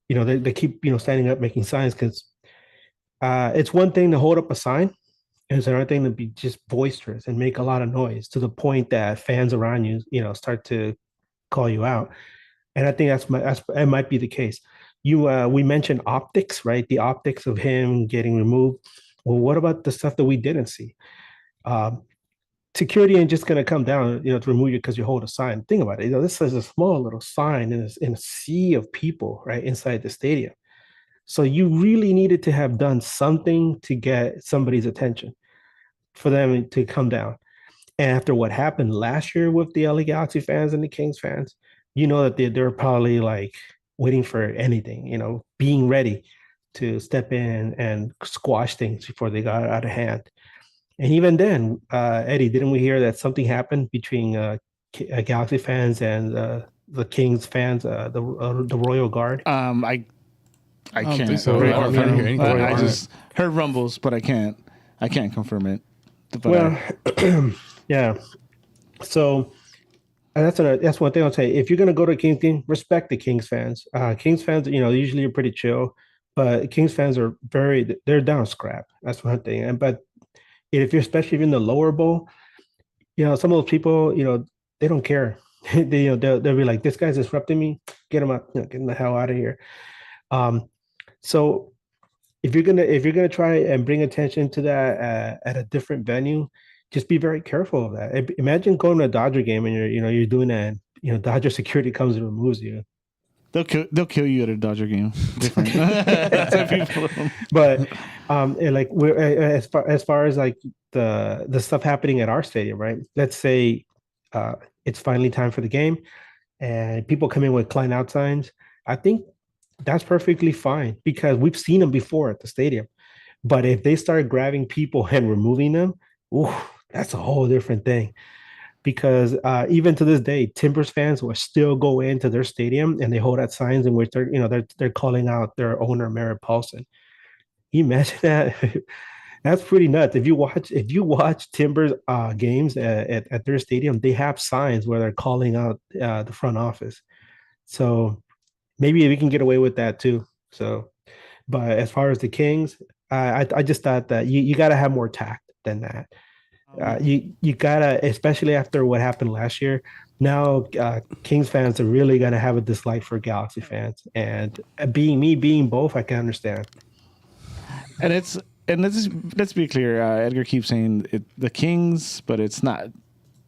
they keep, standing up, making signs because it's one thing to hold up a sign. And it's another thing to be just boisterous and make a lot of noise to the point that fans around you, start to call you out. And I think that might be the case. We mentioned optics, right? The optics of him getting removed. Well, what about the stuff that we didn't see? Security ain't just going to come down, to remove you because you hold a sign. Think about it. This is a small little sign in a sea of people, right, inside the stadium. So you really needed to have done something to get somebody's attention for them to come down. And after what happened last year with the LA Galaxy fans and the Kings fans, that they're probably like waiting for anything, being ready to step in and squash things before they got out of hand. And even then, Eddie, didn't we hear that something happened between Galaxy fans and the Kings fans, the Royal Guard? I can't. think so. I don't hear anything. I just heard rumbles, but I can't confirm it. But Well, yeah. So And that's one thing I'll say. If you're gonna go to a Kings game, respect the Kings fans. Kings fans, usually are pretty chill, but Kings fans are they're down scrap. That's one thing. And but if you're especially if you're in the lower bowl, some of those people, they don't care. They'll be like, this guy's disrupting me. Get him out, get him the hell out of here. Um, so if you're gonna try and bring attention to that at a different venue, just be very careful of that. Imagine going to a Dodger game and you're doing that, and Dodger security comes and removes you. They'll kill you at a Dodger game. Different. But and like we're as far as like the stuff happening at our stadium, right? Let's say it's finally time for the game, and people come in with Klein out signs. I think that's perfectly fine because we've seen them before at the stadium. But if they start grabbing people and removing them, ooh, that's a whole different thing. Because even to this day, Timbers fans will still go into their stadium and they hold out signs in which they're calling out their owner Merritt Paulson. You imagine that? That's pretty nuts. If you watch Timbers games at their stadium, they have signs where they're calling out the front office. So maybe we can get away with that too. So, but as far as the Kings, I just thought that you got to have more tact than that. You gotta, especially after what happened last year. Now, Kings fans are really gonna have a dislike for Galaxy fans, and being both, I can understand. And let's be clear. Edgar keeps saying the Kings, but it's not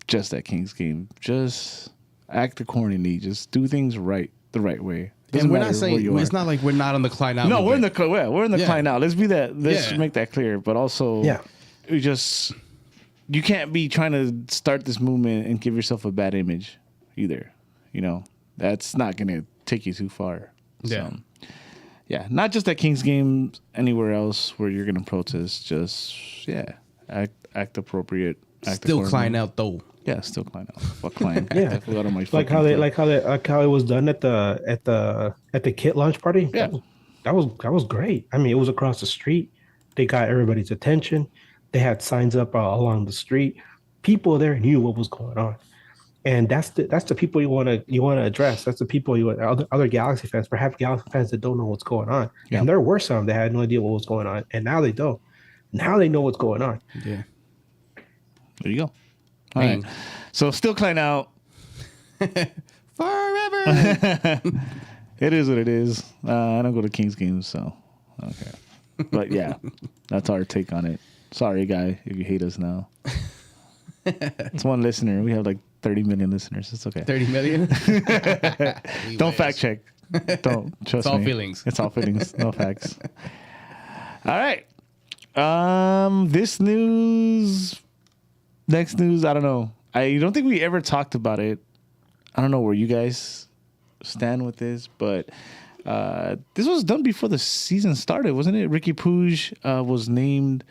just that Kings game. Just act accordingly. Just do things right the right way. And we're not saying it's not like we're not on the Klein out. No, we're in the Klein out. Let's be that. Let's Yeah. make that clear. But also, you can't be trying to start this movement and give yourself a bad image either. That's not going to take you too far. Yeah. So, yeah, not just at Kings game, anywhere else where you're going to protest. Just act appropriate. Act Still accordingly. Klein out though. Yeah, still Klein out. Fuck Klein. Yeah. Definitely out of my Like how it was done at the kit launch party. Yeah. That was great. I mean, it was across the street. They got everybody's attention. They had signs up along the street. People there knew what was going on, and that's the people you want to address. That's the people other Galaxy fans, perhaps Galaxy fans that don't know what's going on. Yeah. And there were some that had no idea what was going on, and now they don't. Now they know what's going on. Yeah. There you go. All right. So still Klein out. Forever. It is what it is. I don't go to Kings games, so okay. But yeah, that's our take on it. Sorry, guy, if you hate us now. It's one listener. We have like 30 million listeners. It's okay. 30 million. Don't fact check. Don't trust It's all me. feelings. It's all feelings. No facts. All right. This news. Next news. I don't know. I don't think we ever talked about it. I don't know where you guys stand with this, but this was done before the season started, wasn't it? Ricky Puig was named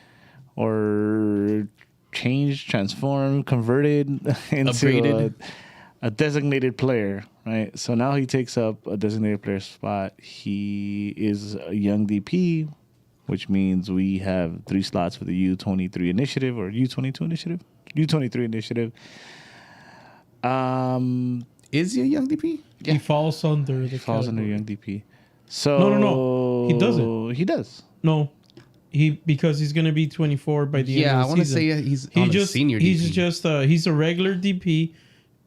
or changed, transformed, converted into a designated player, right? So now he takes up a designated player spot. He is a young DP, which means we have 3 slots for the U23 initiative or U22 initiative, U23 initiative. Is he a young DP? He falls under the Falls under category. young DP. So No. He doesn't. He does. No, because he's gonna be 24 by the end Yeah, of I the want to season. say he's a senior DP. He's a regular DP,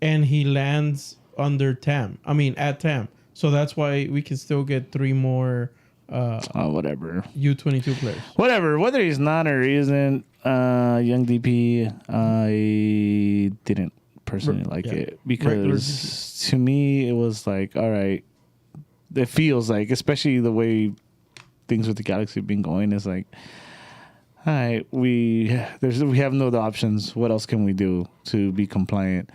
and he lands under TAM. I mean at TAM. So that's why we can still get 3 more Whatever. U22 players. Whatever. Whether he's not or he isn't young DP, I didn't personally like it because to me it was like, all right, it feels like, especially the way things with the Galaxy have been going, is like, all right, we have no other options. What else can we do to be compliant?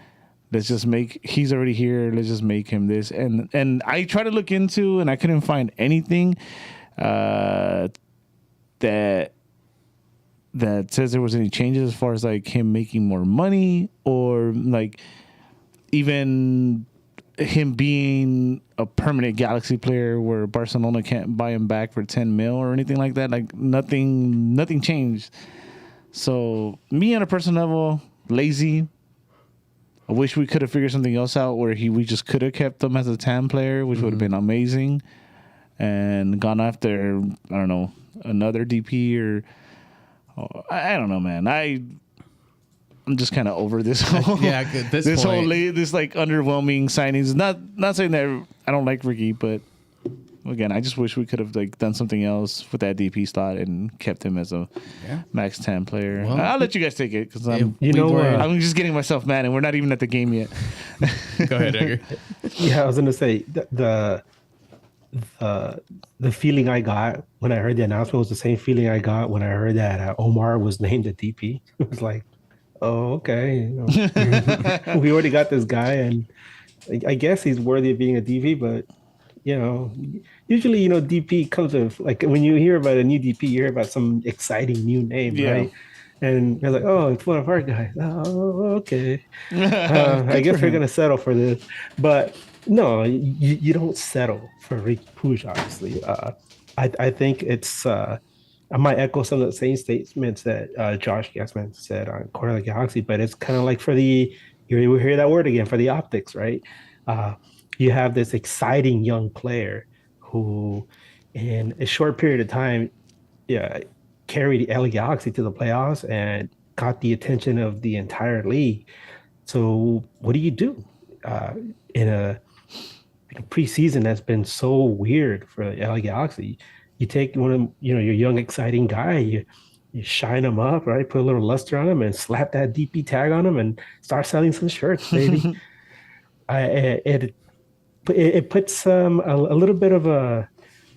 Let's just he's already here. Let's just make him this. And I tried to look into, and I couldn't find anything that says there was any changes as far as like him making more money or like even him being a permanent Galaxy player where Barcelona can't buy him back for 10 mil or anything like that. Like nothing changed. So me on a personal level, lazy, I wish we could have figured something else out where we just could have kept him as a TAM player, which would have been amazing, and gone after, I don't know, another DP or I don't know, man. I'm just kind of over this whole this whole this like underwhelming signings. Not saying that I don't like Ricky, but again, I just wish we could have like done something else with that DP slot and kept him as a max 10 player. Well, I'll let you guys take it because I'm just getting myself mad and we're not even at the game yet. Go ahead, Edgar. Yeah, I was gonna say the feeling I got when I heard the announcement was the same feeling I got when I heard that Omar was named a DP. It was like, oh, okay. We already got this guy, and I guess he's worthy of being a DP, but usually, DP comes with, like, when you hear about a new DP, you hear about some exciting new name, right? And they're like, oh, it's one of our guys. Oh, okay. I guess we're going to settle for this. But no, you don't settle for Ricky Puig, obviously. I think it's... I might echo some of the same statements that Josh Gassman said on Corner of the Galaxy, but it's kind of like we hear that word again, for the optics, right? You have this exciting young player who, in a short period of time, carried the LA Galaxy to the playoffs and caught the attention of the entire league. So what do you do in a preseason that's been so weird for the LA Galaxy? You take one of your young exciting guy, you shine him up, right? Put a little luster on him and slap that DP tag on him and start selling some shirts, baby. It puts a little bit of a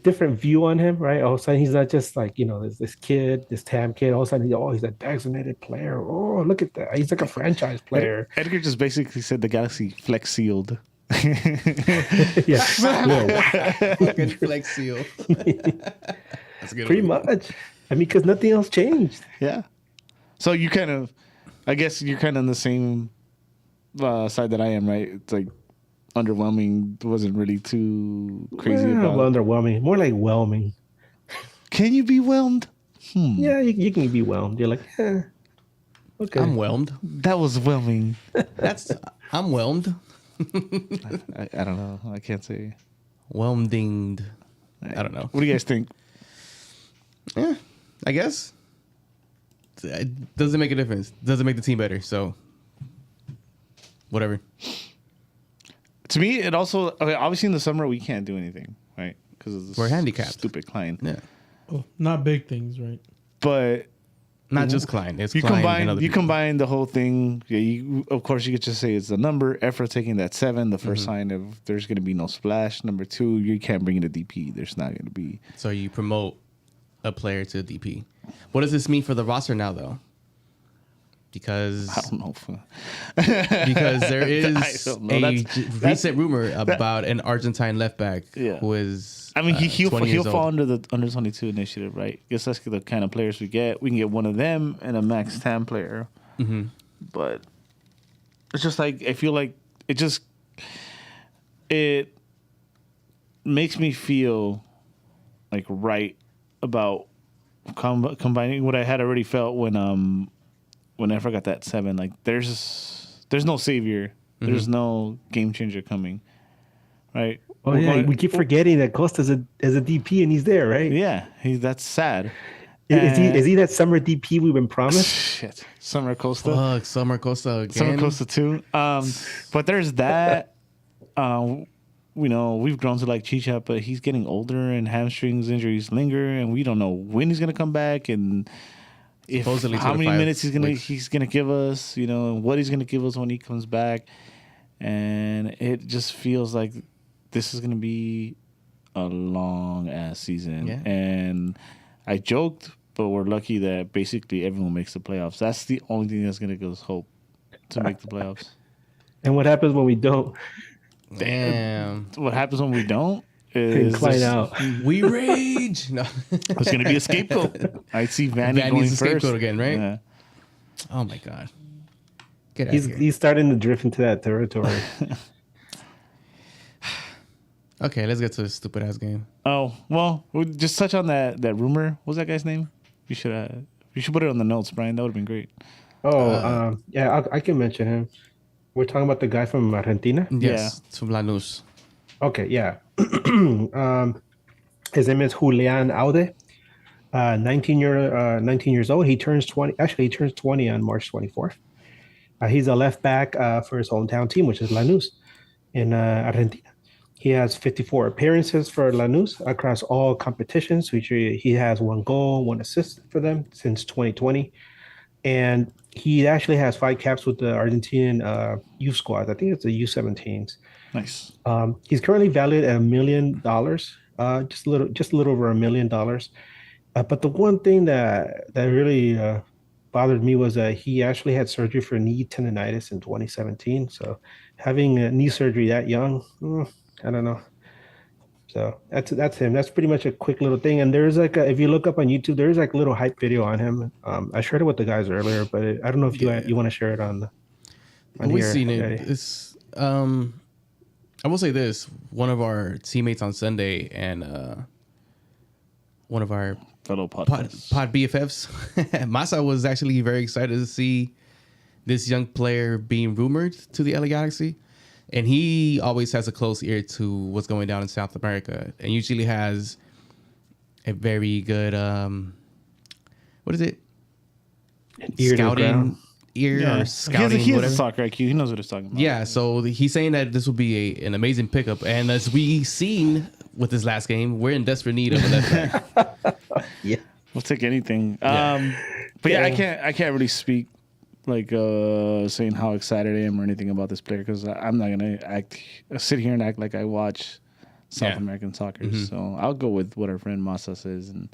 different view on him, right? All of a sudden he's not just like this kid, this TAM kid. All of a sudden he's a designated player. Oh, look at that! He's like a franchise player. Edgar just basically said the Galaxy flex sealed. Yeah, fucking flex seal. That's a good. Pretty much. I mean, because nothing else changed. Yeah. So you I guess you're kind of on the same side that I am, right? It's like underwhelming. Wasn't really too crazy about. Well, underwhelming. More like whelming. Can you be whelmed? Yeah, you can be whelmed. You're like, okay. I'm whelmed. That was whelming. I'm whelmed. I don't know. I can't say. Whelmed. I don't know. What do you guys think? Yeah, I guess. It doesn't make a difference. Doesn't make the team better. So, whatever. To me, it also... obviously, in the summer, we can't do anything, right? Because we're handicapped. Stupid Klein. Yeah. Well, not big things, right? But... Not just Klein. It's you Klein and combine the whole thing. Yeah, of course, you could just say it's the number. Effort taking that 7, the first sign of there's going to be no splash. Number 2, you can't bring in a DP. There's not going to be. So you promote a player to a DP. What does this mean for the roster now, though? Because I don't know. Because there is a recent rumor about an Argentine left back who is. I mean, he'll fall under the under 22 initiative, right? Guess that's the kind of players we get. We can get one of them and a max 10 player. Mm-hmm. But it's just like, I feel like it makes me feel like right about combining what I had already felt when I forgot that 7. Like there's no savior. Mm-hmm. There's no game changer coming. Right. Oh yeah, we keep forgetting that Costa's a DP and he's there, right? Yeah, that's sad. Is he that summer DP we've been promised? Shit, Summer Costa. Fuck, Summer Costa again. Summer Costa too. But there's that. We've grown to like Chicha, but he's getting older and hamstrings injuries linger, and we don't know when he's gonna come back and how many minutes he's gonna give us. And what he's gonna give us when he comes back, and it just feels like this is going to be a long ass season. Yeah. And I joked, but we're lucky that basically everyone makes the playoffs. That's the only thing that's going to give us hope to make the playoffs. And what happens when we don't? Damn. What happens when we don't is Klein out. We rage. No. There's going to be a scapegoat. I see Vanny going a first. Scapegoat again, right? Yeah. Oh my God. Get out of here. He's starting to drift into that territory. Okay, let's get to this stupid ass game. Oh, well, we'll just touch on that rumor. What was that guy's name? You should put it on the notes, Brian. That would have been great. Oh, yeah, I can mention him. We're talking about the guy from Argentina. Yes, from Lanús. Okay, yeah. His name is Julian Aude. 19 years old. He turns 20. Actually, he turns 20 on March 24th. He's a left back for his hometown team, which is Lanús in Argentina. He has 54 appearances for Lanús across all competitions, which he has 1 goal, 1 assist for them since 2020. And he actually has 5 caps with the Argentinian youth squad. I think it's the U17s. Nice. He's currently valued at $1 million, just a little over $1 million. But the one thing that really bothered me was that he actually had surgery for knee tendonitis in 2017. So having a knee surgery that young, I don't know. So that's him. That's pretty much a quick little thing. And there's like if you look up on YouTube, there's like a little hype video on him. I shared it with the guys earlier, but I don't know if you want to share it on We've here. seen it. It's I will say this: one of our teammates on Sunday and one of our Fellow pod podcast. BFFs, Masa was actually very excited to see this young player being rumored to the LA Galaxy. And he always has a close ear to what's going down in South America, and usually has a very good what is it? Ear to the Scouting ground. Yeah. or scouting, he has whatever. a soccer IQ. He knows what he's talking about. Yeah, so he's saying that this will be an amazing pickup, and as we seen with this last game, we're in desperate need of a left back. Yeah. We'll take anything. Yeah. But yeah, Yeah. I can't really speak like saying how excited I am or anything about this player because I'm not gonna sit here and act like I watch South American soccer. So I'll go with what our friend Masa says, and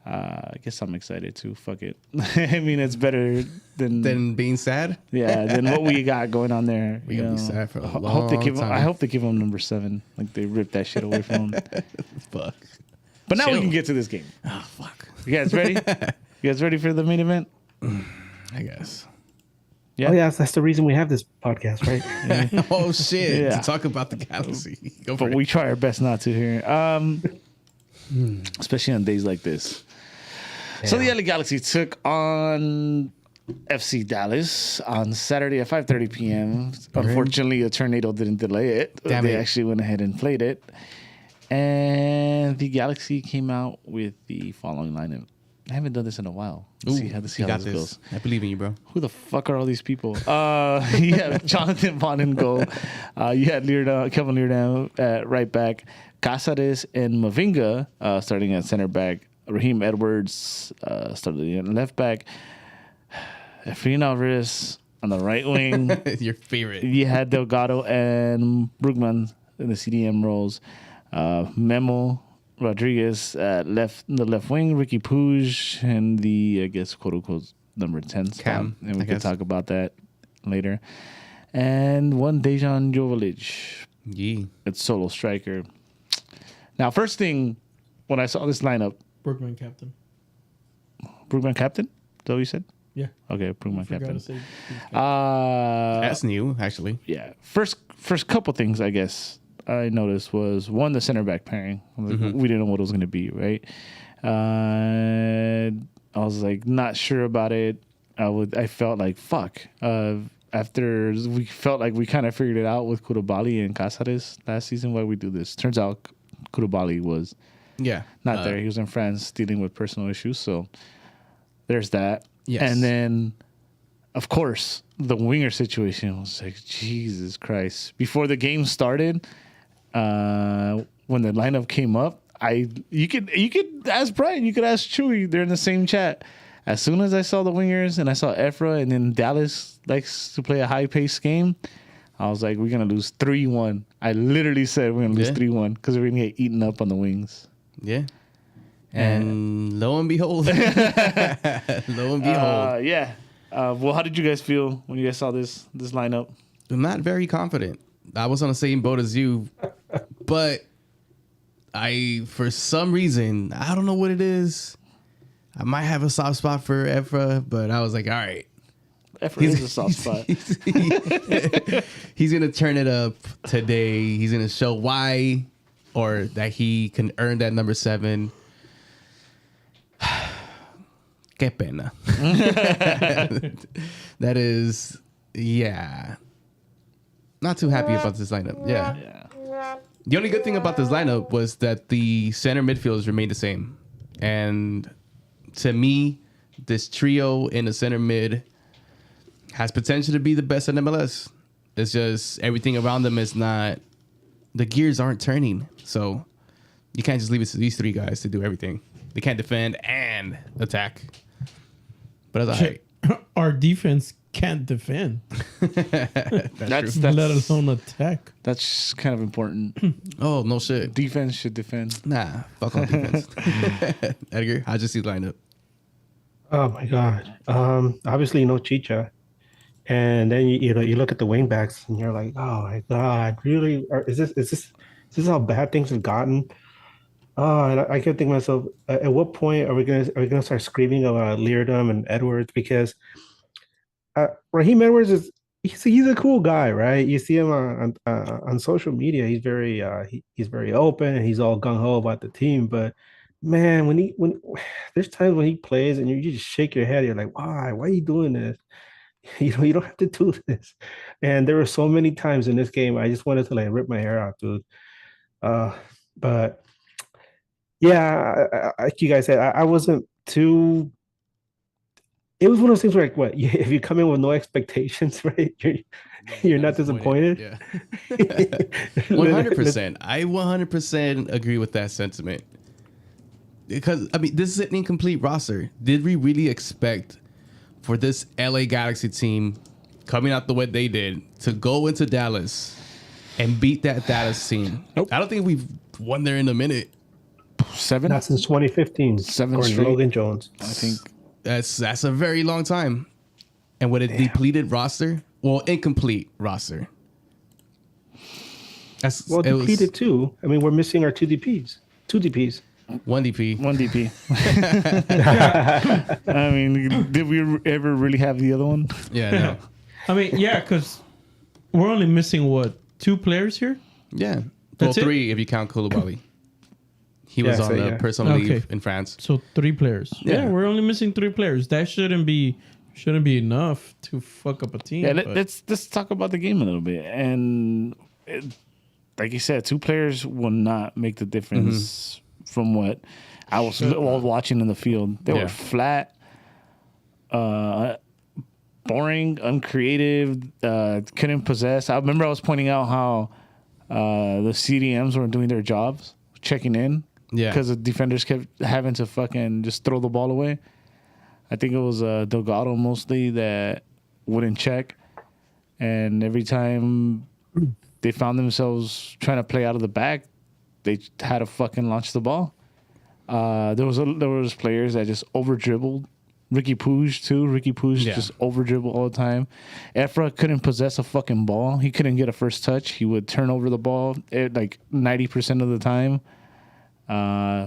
I guess I'm excited too. Fuck it. I mean, it's better Then being sad, than what we got going on there. we gonna be sad for a I hope they long give him. time. I hope they give him number 7. Like they ripped that shit away from him. fuck. But now we Chill. can get to this game. Oh fuck. You guys ready? You guys ready for the main event? I guess. Yeah. Oh yeah, that's the reason we have this podcast, right? Oh shit! Yeah. To talk about the Galaxy. Go for But it. we try our best not to here. Especially on days like this. So the LA Galaxy took on FC Dallas on Saturday at 5:30 p.m. Unfortunately, a tornado didn't delay it. Damn They it. actually went ahead and played it. And the Galaxy came out with the following lineup. I haven't done this in a while. Let's see how you got this this. goes. I believe in you, bro. Who the fuck are all these people? You have Jonathan Vaughn in goal. You had Kevin Leardam at right back. Cáceres and Mavinga starting at center back. Raheem Edwards started at left back. Efrain Alvarez on the right wing. Your favorite. You had Delgado and Brugman in the CDM roles. Memo Rodriguez at the left wing, Ricky Puig, and the, I guess, quote unquote, number 10 spot. Cam, And we I can guess. talk about that later. And one Dejan Jovalic Yeah. at solo striker. Now, first thing, when I saw this lineup, Brookman captain. Brugman captain? Is that what you said? Yeah. Okay, Brugman Forgot captain. to say. That's new, actually. Yeah. First couple things, I guess, I noticed was one, the center back pairing. Like, we didn't know what it was going to be, right? I was like not sure about it. I felt like fuck. After we felt like we kind of figured it out with Koulibaly and Cáceres last season, why we do this. Turns out Koulibaly was Yeah. not there. He was in France dealing with personal issues. So there's that. Yes. And then, of course, the winger situation was like, Jesus Christ. Before the game started, when the lineup came up, you could ask Brian, you could ask Chewy. They're in the same chat. As soon as I saw the wingers and I saw Efra, and then Dallas likes to play a high-paced game, I was like, we're going to lose 3-1. I literally said we're going to lose 3-1 because we're going to get eaten up on the wings. Yeah. And lo and behold. Lo and behold. Yeah. Well, how did you guys feel when you guys saw this lineup? I'm not very confident. I was on the same boat as you, but for some reason, I don't know what it is. I might have a soft spot for Efra, but I was like, all right. Efra is a soft spot. He's going to turn it up today. He's going to show why, or that he can earn that number 7. Qué pena. That is, yeah. Not too happy about this lineup. Yeah. The only good thing about this lineup was that the center midfielders remained the same. And to me, this trio in the center mid has potential to be the best in MLS. It's just everything around them is not, the gears aren't turning. So you can't just leave it to these three guys to do everything. They can't defend and attack. But that's all right. Our defense can't defend, That's let alone attack. That's kind of important. Oh, no shit. Defense should defend. Nah, fuck on defense. Edgar, how'd you see the lineup? Oh my god. Obviously no Chicha. And then you look at the wing backs and you're like, oh my god, really? Is this how bad things have gotten? Oh, and I kept thinking to myself, at what point are we gonna start screaming about Leardom and Edwards? Because Raheem Edwards he's a cool guy, right? You see him on social media. He's he's very open and he's all gung ho about the team. But man, when there's times when he plays and you just shake your head, you're like, why are you doing this? You don't have to do this. And there were so many times in this game I just wanted to like rip my hair out, dude. But yeah, like you guys said, I wasn't too. It was one of those things where, like, what if you come in with no expectations, right? You're not disappointed. Yeah, 100%. I 100% agree with that sentiment. Because I mean, this is an incomplete roster. Did we really expect for this LA Galaxy team coming out the way they did to go into Dallas and beat that Dallas team? Nope. I don't think we've won there in a minute. 7? Not since 2015. 7 according to straight. Logan Jones. I think. That's a very long time. And with a depleted roster, well, incomplete roster. Well, depleted too. I mean, we're missing our two DPs. One DP. 1 DP. I mean, did we ever really have the other one? Yeah, no. I mean, yeah, because we're only missing what, 2 players here? Yeah. Well, That's it? 3 if you count Koulibaly. He was Yeah, on so, the yeah. personal leave Okay. in France. So 3 players. Yeah. Yeah, we're only missing 3 players. That shouldn't be enough to fuck up a team. Yeah, but- let's talk about the game a little bit. And like you said, 2 players will not make the difference from what I was watching in the field. They Yeah. were flat, boring, uncreative, couldn't possess. I remember I was pointing out how the CDMs weren't doing their jobs, checking in. Yeah. Because the defenders kept having to fucking just throw the ball away. I think it was Delgado mostly that wouldn't check. And every time they found themselves trying to play out of the back, they had to fucking launch the ball. There was players that just over dribbled. Ricky Puig too. Ricky Puig just over dribble all the time. Efra couldn't possess a fucking ball. He couldn't get a first touch. He would turn over the ball like 90% of the time.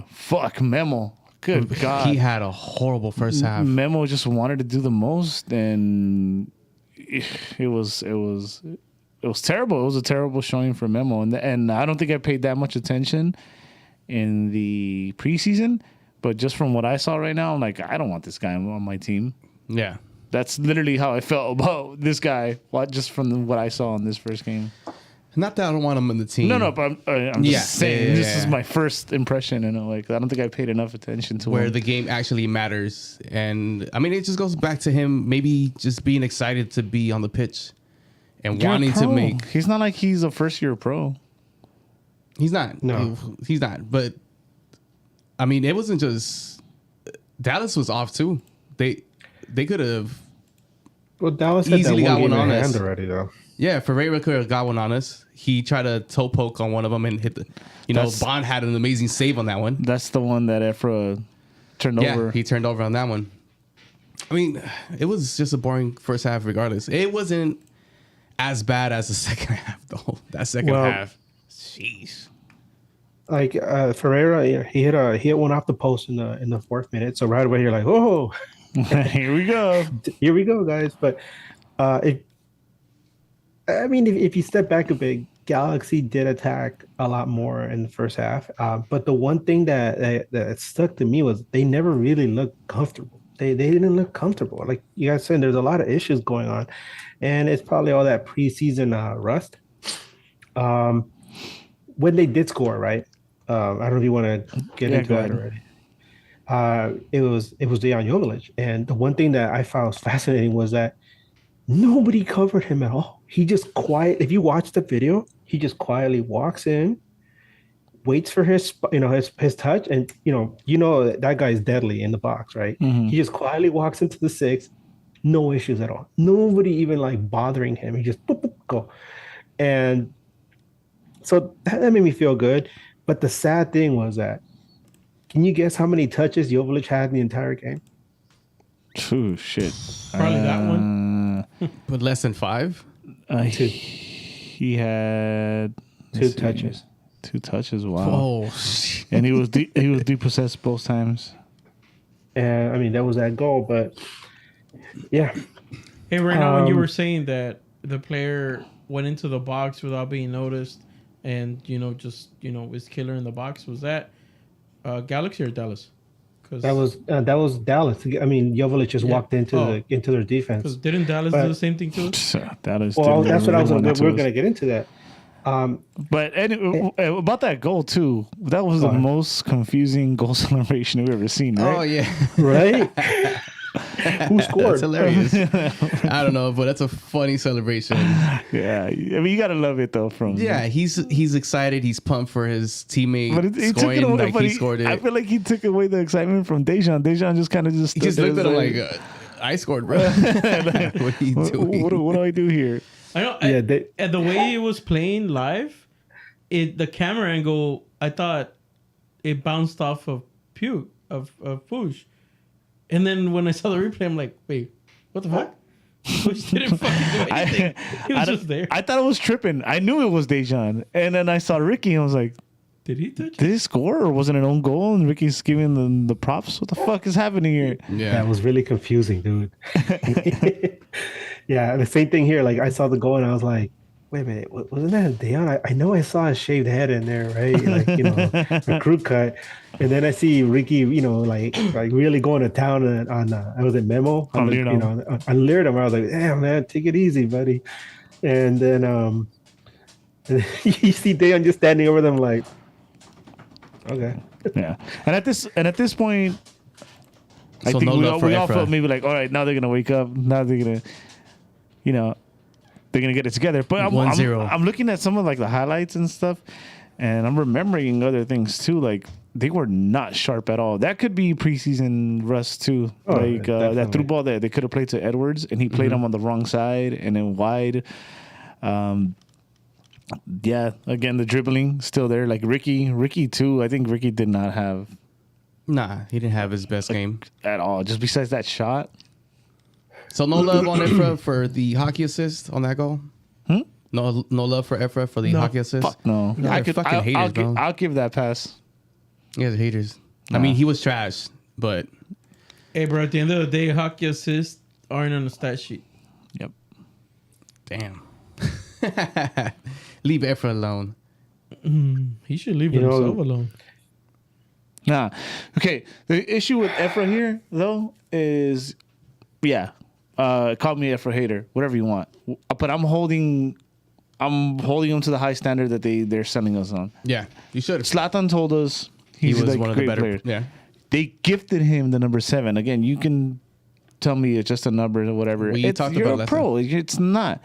Fuck Memo. Good God. He had a horrible first half. Memo just wanted to do the most, and it was terrible. It was a terrible showing for Memo, and I don't think I paid that much attention in the preseason, but just from what I saw right now, I'm like, I don't want this guy on my team. Yeah. That's literally how I felt about this guy. Just from what I saw in this first game. Not that I don't want him in the team. No, but I'm just saying yeah, this is my first impression, and like I don't think I paid enough attention to where him. the game actually matters. And I mean, it just goes back to him maybe just being excited to be on the pitch and You're a wanting to pro. make. He's not like he's a first year pro. He's not. No. He's not. But I mean, it wasn't just Dallas was off too. They could have. Well, Dallas had Easily that got one game one in on hand us. already, though. Yeah, Ferreira could have got one on us. He tried to toe poke on one of them and hit the. Bond had an amazing save on that one. That's the one that Efra turned over. Yeah, he turned over on that one. I mean, it was just a boring first half regardless. It wasn't as bad as the second half, though. That second half. Jeez. Like Ferreira, he hit one off the post in the 4th minute. So right away you're like, oh, Here we go. here we go, guys. But if you step back a bit, Galaxy did attack a lot more in the first half. But the one thing that stuck to me was they never really looked comfortable. They didn't look comfortable. Like you guys said, there's a lot of issues going on, and it's probably all that preseason rust When they did score, right? I don't know if you want to get into go that ahead. already. It was Dejan Joveljic, and the one thing that I found fascinating was that nobody covered him at all. He just quiet. If you watch the video, he just quietly walks in, waits for his touch, and that guy is deadly in the box, right? Mhm. He just quietly walks into the six, no issues at all. Nobody even like bothering him. He just boop, boop, go, and so that made me feel good. But the sad thing was that, can you guess how many touches Joveljic had in the entire game? Ooh, shit. Probably that one. With less than 5. Two. He had Two touches. 2 touches. Wow. Oh, And he was depossessed both times. And I mean, that was that goal, but yeah. Hey, right now, when you were saying that the player went into the box without being noticed and, just, is killer in the box, was that Galaxy or Dallas? That was Dallas. I mean, Joveljic just walked into their defense. Because didn't Dallas do the same thing to us? That is. Well, that's what I was. going We're going to get into that. But anyway, about that goal too, that was the most confusing goal celebration we've ever seen, right? Oh, yeah. Right? Who scored? That's hilarious. I don't know, but that's a funny celebration. Yeah, I mean, you gotta love it though. Yeah, he's excited. He's pumped for his teammate but he took scoring it away. like But he scored it. I feel like he took away the excitement from Dejan. Dejan just kind of He just looked at him like, I scored, bro. What are you doing? What do I do here? I know. Yeah, and the way it was playing live, the camera angle, I thought it bounced off of Puig. And then when I saw the replay, I'm like, wait, what the fuck? Puig didn't fucking do anything. He was just there. I thought it was tripping. I knew it was Dejan, and then I saw Ricky, and I was like, Did he touch did he score or was it an own goal? And Ricky's giving the props. What the fuck is happening here? Yeah. that was really confusing, dude. Yeah, the same thing here. Like, I saw the goal and I was like, wait a minute, wasn't that Dejan? I know I saw a shaved head in there, right? Like, a crew cut. And then I see Ricky, like really going to town on I was at Memo On on Leardom. I was like, damn man, take it easy, buddy. And then you see Dejan just standing over them like, okay. Yeah, and at this point, I So think no we love for all Efra. felt maybe like, all right, now they're gonna wake up. Now they're gonna, they're gonna get it together. But 1-0. I'm looking at some of like the highlights and stuff, and I'm remembering other things too. Like they were not sharp at all. That could be preseason rust too. Oh, like that definitely. through ball that they could have played to Edwards, and he played him on the wrong side and then wide. Yeah, again the dribbling still there. Like Ricky too. I think Ricky did not have Nah, he didn't have his best game. at all. Just besides that shot. So no love on Efra for the hockey assist on that goal? No love for Efra for the hockey assist? Fuck no. Yeah, they're fucking haters, bro. I'll give that pass. You guys are haters. I mean, he was trash, but Hey, bro, at the end of the day, hockey assists aren't on the stat sheet. Yep. damn. Leave Efra alone. He should leave himself alone. Nah. Okay. The issue with Efra here, though, is, call me Efra hater, whatever you want. But I'm holding him to the high standard that they're sending us on. Yeah, you should. Zlatan told us He he's was like one of the great better players. Yeah. They gifted him the number 7. Again, you can tell me it's just a number or whatever. We talked you're about a last pro. It's not.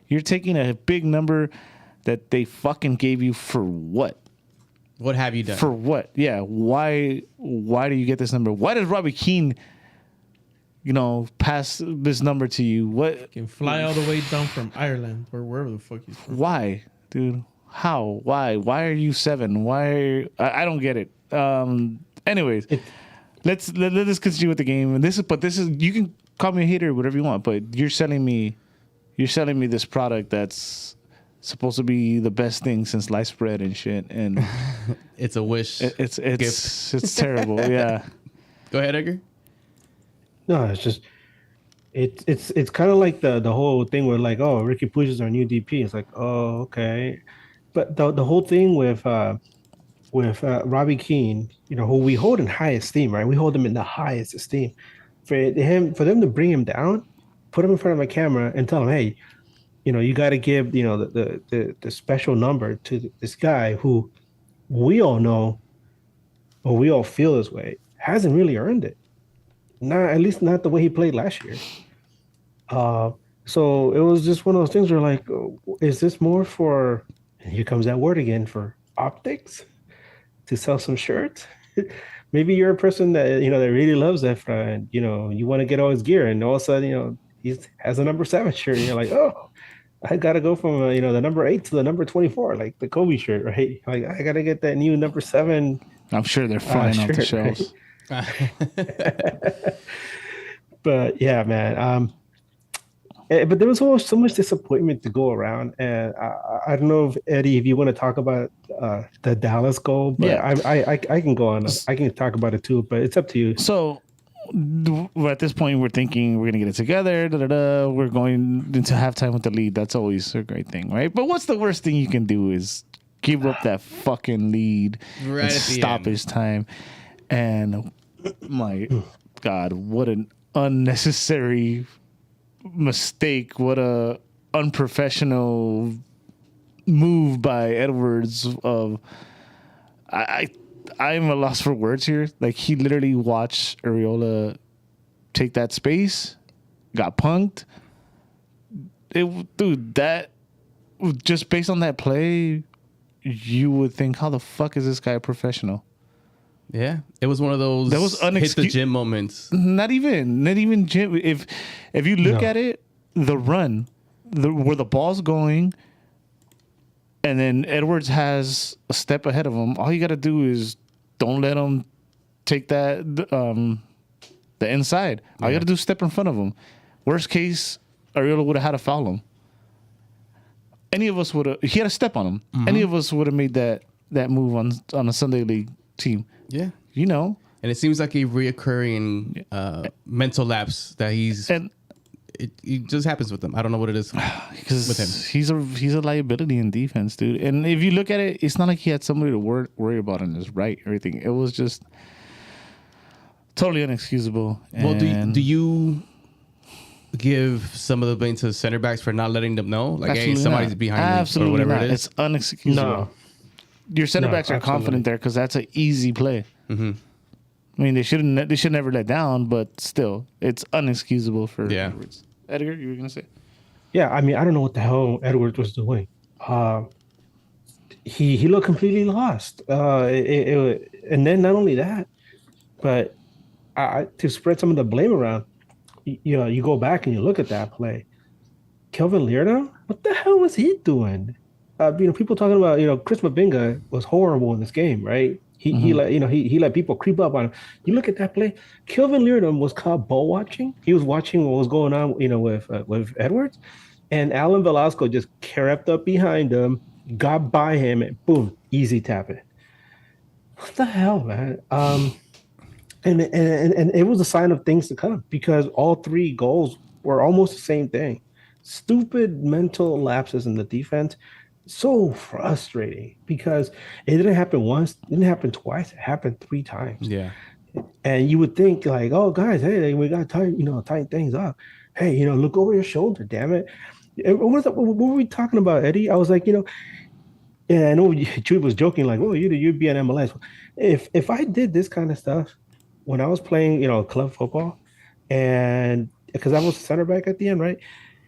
You're taking a big number that they fucking gave you for what? What have you done? For what? Yeah. Why do you get this number? Why does Robbie Keane, pass this number to you? What? Can fly all the way down from Ireland or wherever the fuck he's from. Why, dude? How? Why? Why are you 7? Why? I don't get it. Anyways, let's continue with the game. And this is you can call me a hater, whatever you want, but you're selling me this product that's supposed to be the best thing since sliced bread and shit, and It's a wish. it's terrible. Yeah. Go ahead, Edgar. No, it's just it's kind of like the whole thing where like, oh, Ricky Puig is our new DP. It's like, oh, okay, but the whole thing with Robbie Keane, who we hold in high esteem, right? We hold him in the highest esteem. For them to bring him down, put him in front of a camera, and tell him, hey, you got to give the special number to this guy who we all know or we all feel this way hasn't really earned it. Not at least not the way he played last year. Uh, so it was just one of those things where like, is this more for? And here comes that word again for optics to sell some shirts. Maybe you're a person that that really loves that and you want to get all his gear, and all of a sudden he has a number 7 shirt, and you're like, oh, I gotta go from the number 8 to the number 24, like the Kobe shirt, right? Like I gotta get that new number 7. I'm sure they're flying off the shirt, shelves. right? But yeah, man. But there was always so much disappointment to go around, and I don't know if Eddie, if you want to talk about the Dallas goal, but Yeah. I can go on. I can talk about it too, but it's up to you. So at this point, we're thinking we're gonna get it together. We're going into halftime with the lead. That's always a great thing, right? But what's the worst thing you can do is give up that fucking lead Right in at the stoppage time. And my God, what an unnecessary mistake! What a unprofessional move by Edwards. I'm a loss for words here. Like, he literally watched Areola take that space, got punked. Dude, that just based on that play, you would think, how the fuck is this guy a professional? Yeah, it was one of those That was hit the gym moments. Not even Jim. If you look No. at it, the run, where the ball's going, and then Edwards has a step ahead of him. All you got to do is don't let him take that the inside. All you got to do is step in front of him. Worst case, Areola would have had to foul him. Any of us would have. He had a step on him. Mm-hmm. Any of us would have made that move on a Sunday League team. Yeah. You know. And it seems like a reoccurring mental lapse that it just happens with him. I don't know what it is Because with him. he's a liability in defense, dude. And if you look at it, it's not like he had somebody to worry about on his right or anything. It was just totally inexcusable. Well, And do you give some of the blame to the center backs for not letting them know, like, hey, absolutely somebody's not. behind Absolutely me or whatever not. it is? It's unexcusable. No, Your center No, backs are absolutely. confident there because that's an easy play. Mm-hmm. I mean, they should never let down, but still, it's unexcusable for Yeah. Edwards. Edgar, you were gonna say? yeah. I mean, I don't know what the hell Edwards was doing. He looked completely lost. And then not only that, but to spread some of the blame around, you go back and you look at that play. Kelvin Leerdam, what the hell was he doing? People talking about, Chris Mabinga was horrible in this game, right? He let people creep up on him. You look at that play. Kelvin Leerdam was caught ball watching. He was watching what was going on, with Edwards, and Alan Velasco just crept up behind him, got by him, and boom, easy tap it. What the hell, man? And it was a sign of things to come because all 3 goals were almost the same thing. Stupid mental lapses in the defense. So frustrating because it didn't happen once, didn't happen twice, it happened 3 times. Yeah. And you would think like, oh guys, hey, we got to tighten things up. Hey, look over your shoulder, damn it. What were we talking about, Eddie? I was like, and I know Chewy was joking, like, oh, you'd be an MLS. If I did this kind of stuff when I was playing, club football, and because I was center back at the end, right?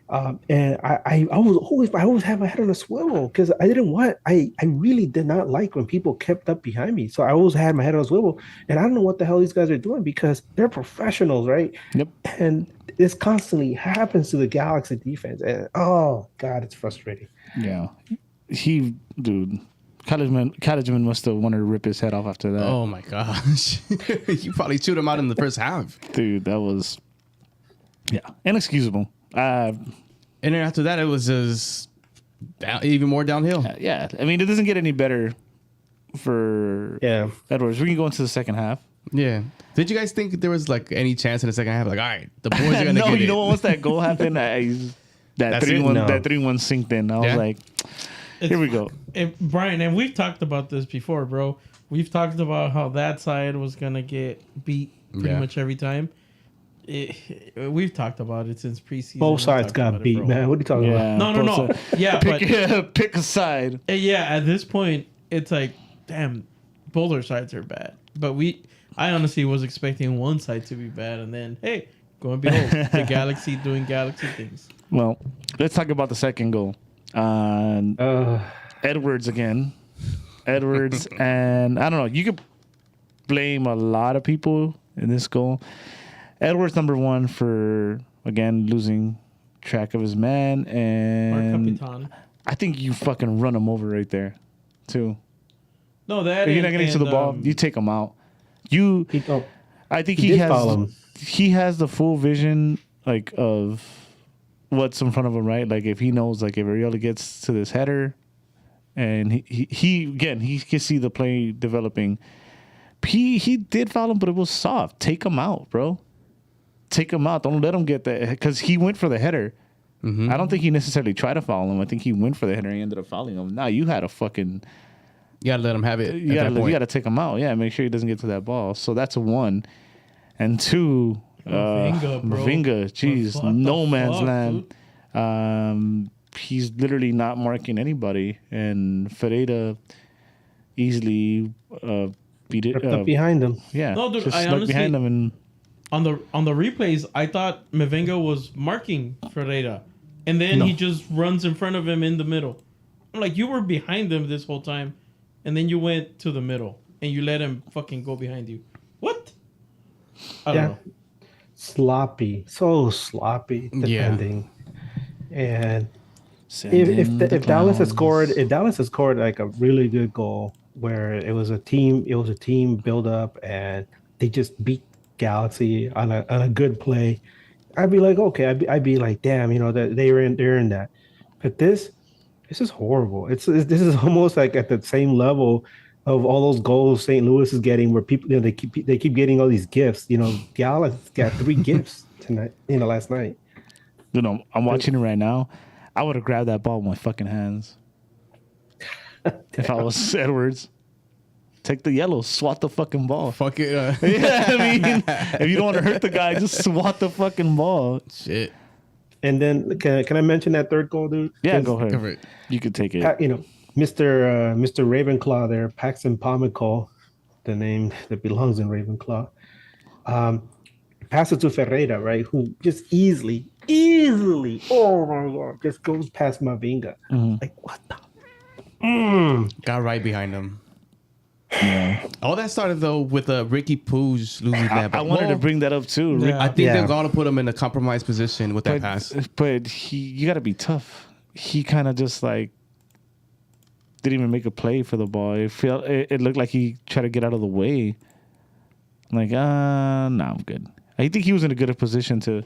And I always have my head on a swivel because I really did not like when people kept up behind me. So I always had my head on a swivel, and I don't know what the hell these guys are doing because they're professionals, right? Yep. And this constantly happens to the Galaxy defense, and oh god, it's frustrating. Yeah. Collegeman must have wanted to rip his head off after that. Oh my gosh. You probably chewed him out in the first half. Dude, that was inexcusable. And then after that, it was just even more downhill. Yeah, I mean, it doesn't get any better for Edwards. We can go into the second half. Yeah. Did you guys think there was like any chance in the second half? Like, all right, the boys are gonna No, get you it. know what? Once that goal happened, that That's it? 3-1, No. that 3-1 synced in. I was like, here we go. Brian, and we've talked about this before, bro. We've talked about how that side was gonna get beat pretty Yeah. much every time. we've talked about it since preseason. Both We sides talked about got it beat, for a man. while. What are you talking about? Yeah. No. Yeah, but Pick a side. yeah, at this point, it's like, damn, both our sides are bad. But I honestly was expecting one side to be bad, and then hey, go and behold, the Galaxy doing Galaxy things. Well, let's talk about the second goal. Edwards again. Edwards, and I don't know. You could blame a lot of people in this goal. Edwards number one for again losing track of his man, Our and Capitan. I think you fucking run him over right there, too. No, that If you're not getting to the ball, you take him out. I think he did foul him. has the full vision like of what's in front of him, right? Like if he knows like if Ariola gets to this header, and he again he can see the play developing. He did foul him, but it was soft. Take him out, bro. Take him out. Don't let him get that because he went for the header. Mm-hmm. I don't think he necessarily tried to foul him. I think he went for the header and he ended up fouling him. Now you had a fucking. You gotta let him have it. You gotta take him out. Yeah, make sure he doesn't get to that ball. So that's a one, and two. Mavinga, jeez, no man's land. He's literally not marking anybody, and Ferreira easily beat it. Crept up behind him. Yeah, No, dude, just I snuck honestly- behind him, and On the replays, I thought Mavinga was marking Ferreira, and then he just runs in front of him in the middle. I'm like, you were behind him this whole time, and then you went to the middle, and you let him fucking go behind you. What? I don't know. Sloppy, so sloppy Yeah. defending. And send if in the Dallas had clowns. scored like a really good goal where it was a team build up and they just beat Galaxy on a good play, I'd be like, okay, I'd be like, damn, you know, that they're in that. But this is horrible. This is almost like at the same level of all those goals St. Louis is getting, where people, you know, they keep getting all these gifts. You know, Galaxy got 3 gifts tonight. You know, last night. You know, I'm watching it right now. I would have grabbed that ball with my fucking hands if I was Edwards. Take the yellow, swat the fucking ball. Fuck it. Yeah, I mean, if you don't want to hurt the guy, just swat the fucking ball. Shit. And then can I mention that third goal, dude? Yeah, 'Cause, go ahead. Cover it. You could take it. You know, Mr. Ravenclaw there, Paxton Pomykal, the name that belongs in Ravenclaw. Pass it to Ferreira, right? Who just easily, oh my god, just goes past Mavinga. Like what the? Got right behind him. Yeah. All that started though with Ricky Puig losing that. I wanted to bring that up too. Yeah. I think they're gonna put him in a compromised position with that pass. But you got to be tough. He kind of just like didn't even make a play for the ball. It looked like he tried to get out of the way. Like, no, I'm good. I think he was in a good position to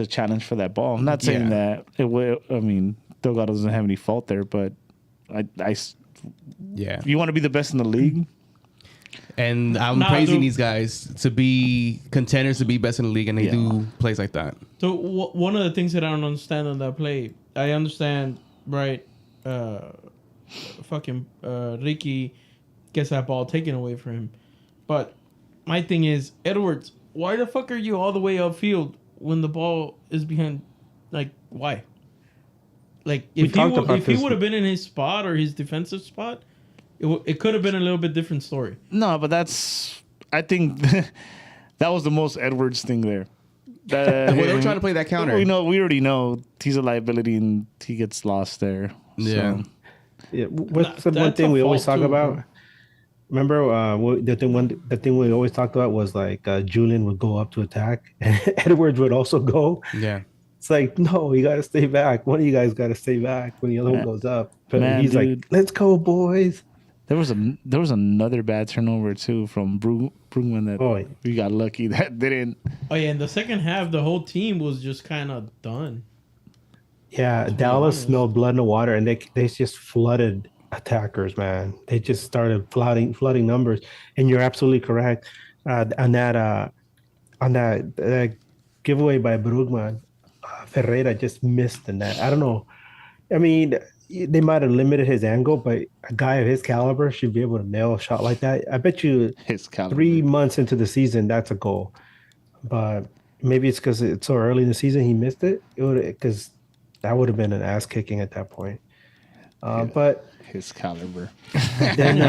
challenge for that ball. I'm not saying that it will. I mean, Delgado doesn't have any fault there, but Yeah. you want to be the best in the league. And I'm Nah, praising dude. these guys to be contenders, to be best in the league, and they do plays like that. So one of the things that I don't understand on that play, I understand, right? Fucking Ricky gets that ball taken away from him, but my thing is, Edwards, why the fuck are you all the way upfield when the ball is behind? Like, why? Like, if he would have been in his spot or his defensive spot, it could have been a little bit different story. No, but I think that was the most Edwards thing there. Well, they were trying to play that counter. We already know he's a liability and he gets lost there. Yeah. So, Yeah, what's the one That's thing a we always fault talk too, about? bro. Remember, the thing we always talked about was like Julian would go up to attack, and Edwards would also go. Yeah. It's like, no, you got to stay back. One of you guys got to stay back when the other one goes up. But Man, he's dude. like, let's go, boys. there was another bad turnover too from Brugman that we got lucky that didn't. Oh yeah, in the second half, the whole team was just kind of done. Yeah, Dallas smelled blood in the water, and they just flooded attackers, man. They just started flooding numbers. And you're absolutely correct on that giveaway by Brugman. Ferreira just missed the net. I don't know. I mean, they might have limited his angle, but a guy of his caliber should be able to nail a shot like that. I bet you His caliber. 3 months into the season, that's a goal. but maybe it's because it's so early in the season he missed it. It would because that would have been an ass kicking at that point. But His caliber. then,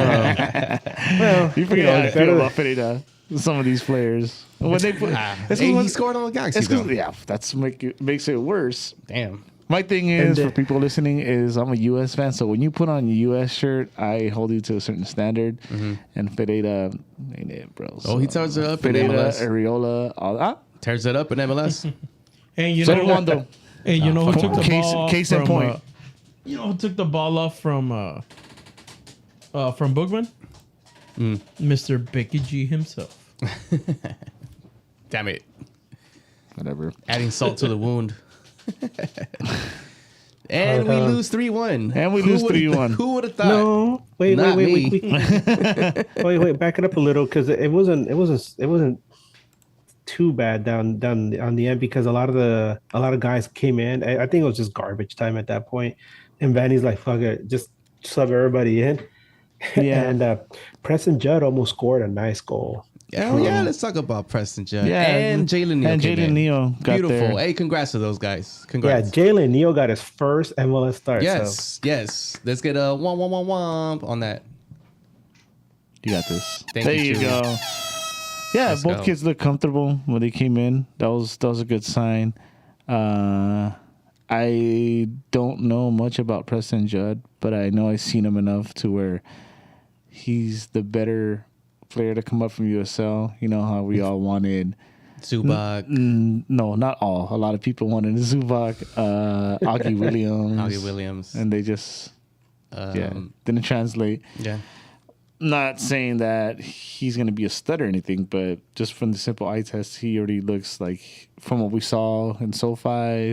well, You forget how I feel about Pereira. Some of these players when they put, He scored on the Galaxy. Though. yeah, that's makes it worse. Damn. My thing is, for people listening, is I'm a U.S. fan, so when you put on a U.S. shirt, I hold you to a certain standard. And Pereira ain't it, bro. So, He tears it up in Pereira, MLS. Areola, all that. Tears it up in MLS. And you So know, Wando. hey, you know who took the Case- ball case in from, point. You know who took the ball off from Boogman? Mr. Becky G himself. Damn it. Whatever. Adding salt to the wound. And we lose 3-1. And we lose 3-1. Who would have thought? no, wait, Not wait, me. wait, back it up a little because it wasn't too bad down on the end because a lot of guys came in. I think it was just garbage time at that point, and Vanny's like, "Fuck it, just sub everybody in." Yeah. And Preston Judd almost scored a nice goal. Yeah, let's talk about Preston Judd. Yeah, And Jalen Neal. and came Jalen in. Neal got Beautiful. there. Hey, congrats to those guys. Yeah, Congrats. Jalen Neal got his first MLS start. So. Yes. Let's get a womp on that. You got this. Thank there you, you Chewy. go. Yeah, Let's both go. kids looked comfortable when they came in. That was a good sign. I don't know much about Preston Judd, but I know I've seen him enough to where he's the better player to come up from USL. You know how we all wanted. Zubac. No, not all. A lot of people wanted Zubac, Augie Williams. Augie Williams. And they just didn't translate. Yeah. Not saying that he's going to be a stud or anything, but just from the simple eye test, he already looks like, from what we saw in SoFi,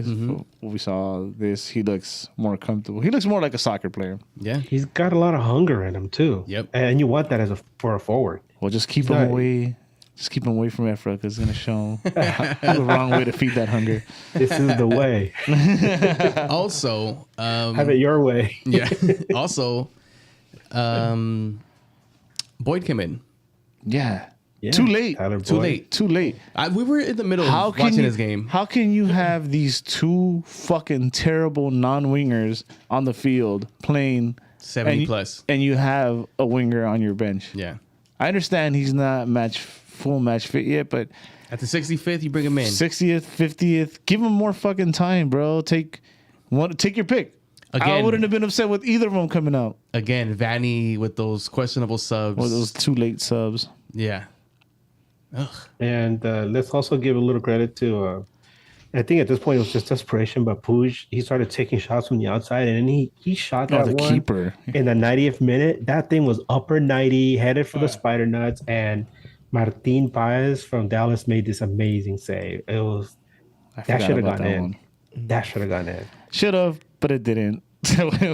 what we saw he looks more comfortable. He looks more like a soccer player. Yeah. He's got a lot of hunger in him too. Yep. And you want that for a forward. Well, just keep him not- away. Just keep him away from Efra because it's going to show the wrong way to feed that hunger. This is the way. Also, Have it your way. yeah. Also, Boyd came in. Yeah. Yeah, Too late. Tyler Too Boyd. late. Too late. We were in the middle How of can watching you, this game. How can you have these two fucking terrible non-wingers on the field playing 70 and plus. and you have a winger on your bench? Yeah. I understand he's not full match fit yet, but At the 65th, you bring him in. 60th, 50th, give him more fucking time, bro. Take your pick. I Again. wouldn't have been upset with either of them coming out. Again, Vanny with those questionable subs. Or those two late subs. Yeah. Ugh. And let's also give a little credit to, I think at this point it was just desperation, but Puig, he started taking shots from the outside and he shot that the one keeper. in the 90th minute. That thing was upper 90, headed for the spider nuts, and Martin Paez from Dallas made this amazing save. It was I that forgot should have about gone that in. one. That should have gone in. Should have, but it didn't.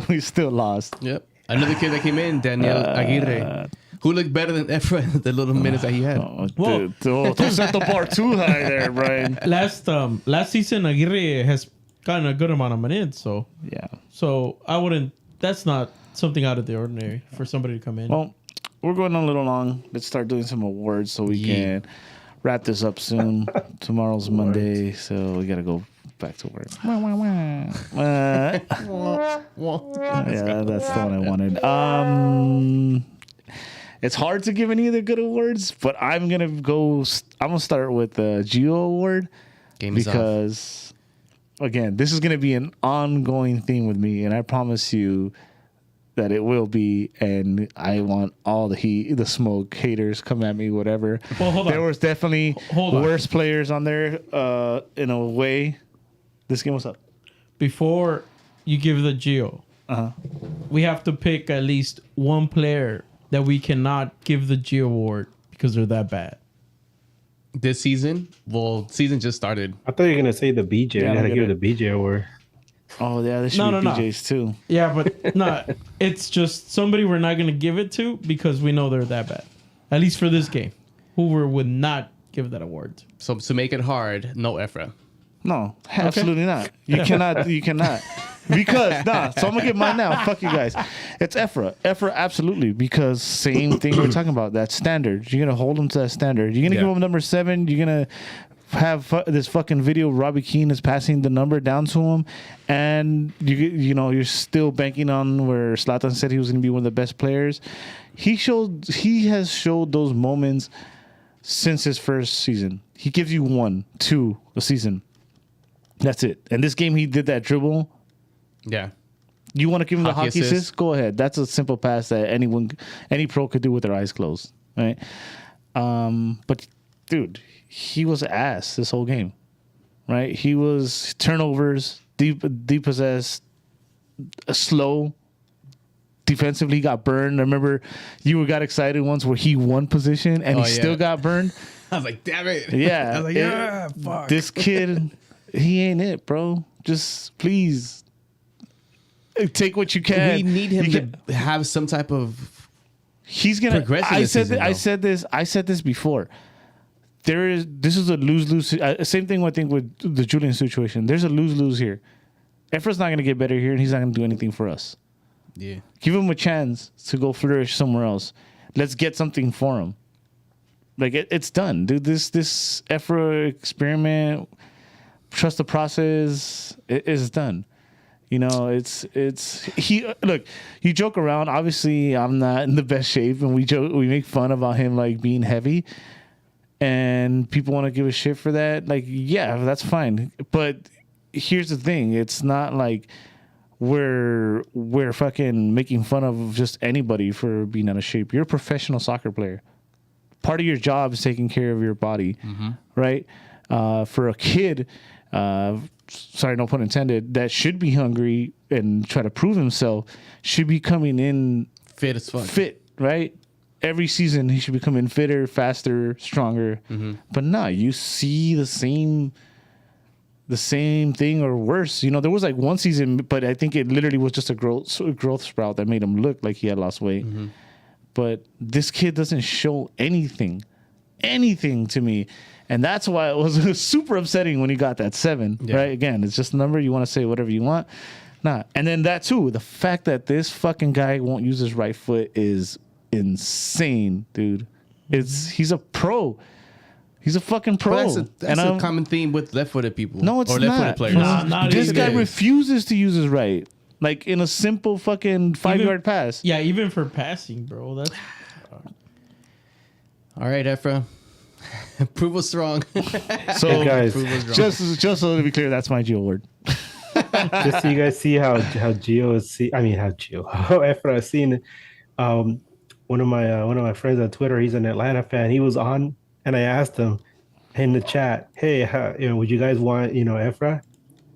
We still lost. Yep. Another kid that came in, Daniel Aguirre, who looked better than Efra the little minutes that he had. Whoa. Don't set the bar too high there, Brian. Last season, Aguirre has gotten a good amount of minutes, so I wouldn't. That's not something out of the ordinary for somebody to come in. Well, we're going on a little long. Let's start doing some awards so we can wrap this up soon. Tomorrow's Monday, so we got to go back to work. Yeah, that's the one I wanted. It's hard to give any of the good awards, but I'm gonna start with the Geo Award Game is off. because, again, this is gonna be an ongoing theme with me, and I promise you that it will be. And I want all the heat, the smoke, haters come at me, whatever. Well, hold on. There was definitely Hold on. worse players on there. In a way, this game was up. Before you give the Geo, we have to pick at least one player that we cannot give the Geo award because they're that bad. This season, season just started. I thought you were gonna say the BJ. Yeah, You had to I'm give gonna- the BJ award. Oh yeah, there should No, be no, no. BJ's too. Yeah, but no, it's just somebody we're not going to give it to because we know they're that bad. At least for this game, Hoover would not give that award to. So to make it hard, no Efra. No, absolutely not. You cannot. You cannot. Because so I'm gonna get mine now. Fuck you guys. It's Efra. Efra, absolutely. Because same thing we're talking about. That standard. You're gonna hold them to that standard. You're gonna give them number 7. You're gonna have this fucking video of Robbie Keane is passing the number down to him, and you're still banking on where Zlatan said he was going to be one of the best players. He has showed those moments since his first season. He gives you 1, 2 a season. That's it. And this game he did that dribble. Yeah. You want to give him the hockey assist? assist? Go ahead. That's a simple pass that any pro could do with their eyes closed, right? But dude, he was ass this whole game, right? He was turnovers, depossessed, slow. Defensively, he got burned. I remember you got excited once where he won position and he still got burned. I was like, damn it. Yeah. I was like, yeah, fuck. This kid, he ain't it, bro. Just please take what you can. We need him to have some type of He's gonna progression I this said season, I said this before. This is a lose-lose. Same thing I think with the Julian situation. There's a lose-lose here. Efra's not gonna get better here, and he's not gonna do anything for us. Yeah. Give him a chance to go flourish somewhere else. Let's get something for him. Like it's done, dude. This Efra experiment, trust the process, is done. You know, it's he. Look, you joke around. Obviously, I'm not in the best shape, and we make fun about him like being heavy, and people want to give a shit for that. Like, yeah, that's fine. But here's the thing: it's not like we're fucking making fun of just anybody for being out of shape. You're a professional soccer player. Part of your job is taking care of your body, right? For a kid, sorry, no pun intended, that should be hungry and try to prove himself, should be coming in Fit as fuck. fit, right? Every season he should be coming fitter, faster, stronger. But no, you see the same thing or worse. You know, there was like one season, but I think it literally was just a growth sprout that made him look like he had lost weight. But this kid doesn't show anything to me. And that's why it was super upsetting when he got that 7, right? Again, it's just a number. You want to say whatever you want. Nah. And then that too, the fact that this fucking guy won't use his right foot is insane, dude. He's a pro. He's a fucking pro. But that's a common theme with left-footed people. No, it's or left-footed not. players. This guy refuses to use his right. Like in a simple fucking 5-yard pass. Yeah, even for passing, bro. That's All right, Efra. Prove us wrong. So Hey, guys, just so to be clear, that's my Gio award. just so you guys see how Gio is how Efra is seeing it. One of my friends on Twitter, he's an Atlanta fan. He was on, and I asked him in the chat, "Hey, would you guys want Efra?"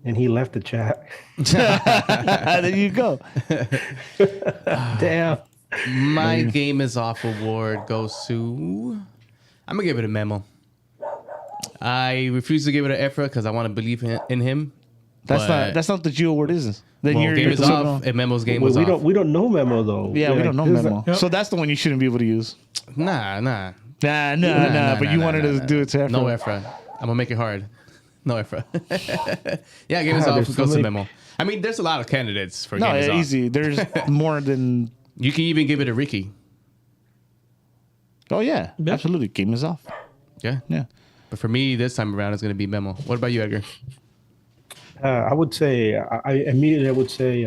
And he left the chat. There you go. Damn. My game is off award goes to. I'm gonna give it a Memo. I refuse to give it an Efra because I want to believe in him. That's not the Gio award, is it? Then Well, game is off. And Memo's game was off. We don't know Memo though. Yeah, we don't know Memo. Yep. So that's the one you shouldn't be able to use. Nah. Nah. But you wanted to do it to Efra. No Efra. I'm gonna make it hard. No Efra. Yeah, game is God, off. there's Goes so to many- Memo. I mean, there's a lot of candidates for No, game is off. easy. There's more than. You can even give it a Ricky. Oh yeah, absolutely. Game is off. Yeah. Yeah. But for me, this time around, it's gonna be Memo. What about you, Edgar? I would say I immediately would say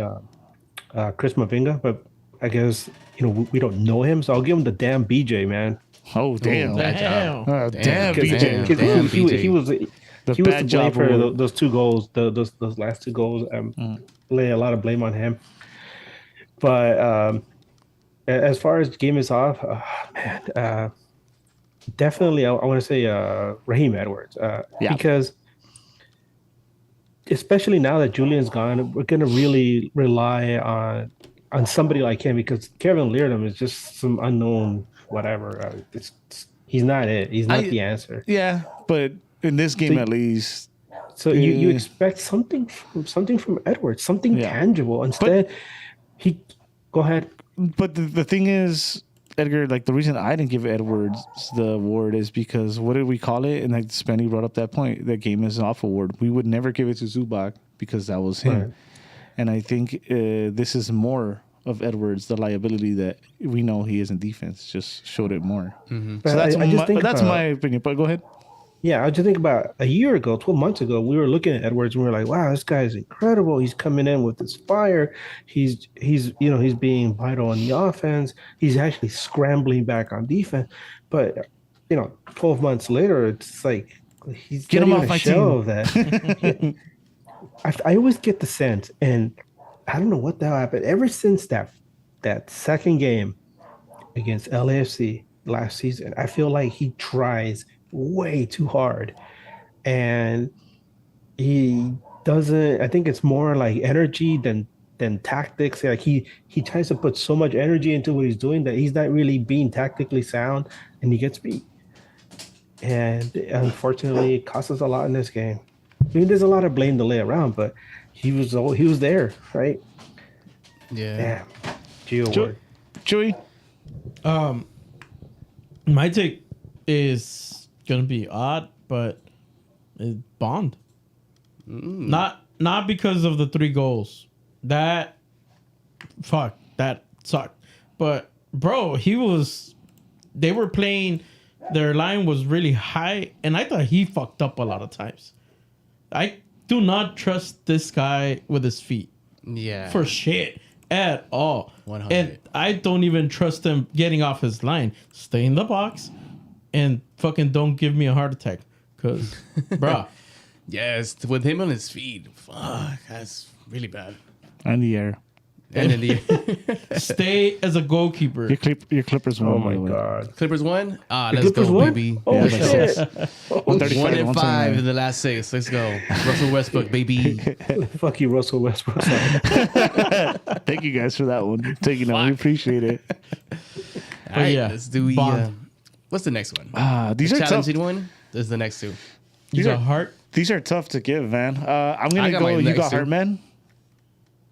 Chris Mavinga, but I guess we don't know him, so I'll give him the damn BJ, man. Oh damn. bad job. Oh, damn, Damn, BJ. damn, He BJ. was The he was bad to blame job for award. those 2 goals. Those last 2 goals. Lay a lot of blame on him. But as far as game is off, man, definitely I want to say Raheem Edwards. Yeah. Because especially now that Julian's gone, we're gonna really rely on somebody like him because Kevin Leardom is just some unknown whatever. He's not it. He's not the answer. Yeah, but in this game So- at least, So you expect something from Edwards, something tangible. Instead, he go ahead. but the thing is, Edgar, like the reason I didn't give Edwards the award is because what did we call it? And like Spenny brought up that point, that game is off award. We would never give it to Zubac because that was him. Right. And I think this is more of Edwards, the liability that we know he is in defense, just showed it more. But So that's I just think that's my opinion. But go ahead. Yeah, I just think about a year ago, 12 months ago, we were looking at Edwards and we were like, wow, this guy is incredible. He's coming in with this fire. He's being vital on the offense. He's actually scrambling back on defense. But 12 months later, it's like he's Get not him even off a my show team. of that. I always get the sense, and I don't know what the hell happened. Ever since that second game against LAFC last season, I feel like he tries way too hard and he doesn't. I think it's more like energy than tactics. Like he tries to put so much energy into what he's doing that he's not really being tactically sound, and he gets beat. And unfortunately, it costs us a lot in this game. I mean, there's a lot of blame to lay around, but he was there, right? Yeah. Damn, Gio Chewy, Ward. Chewy, Um, my take is gonna be odd, but it's Bond. Not because of the 3 goals. That sucked. But bro, they were playing. Their line was really high, and I thought he fucked up a lot of times. I do not trust this guy with his feet Yeah. for shit at all. 100. And I don't even trust him getting off his line. Stay in the box and fucking don't give me a heart attack. Cause, bruh, Yes, with him on his feet. Fuck, that's really bad. on the air. And then the stay as a goalkeeper. Your Clippers won. Oh by my the way. god. Clippers won. Ah, The let's Clippers go, won? baby. Oh Yeah, shit. 135, 1 and 5 129. in the last 6. Let's go. Russell Westbrook, baby. Fuck you, Russell Westbrook. Thank you guys for that one. Taking it, we appreciate it. All right, yeah, let's do Bond. what's the next one? These are tough. Challenging one. This is the next 2. You These got are- heart? These are tough to give, man. I'm gonna I got my go. You next got two. Heartman,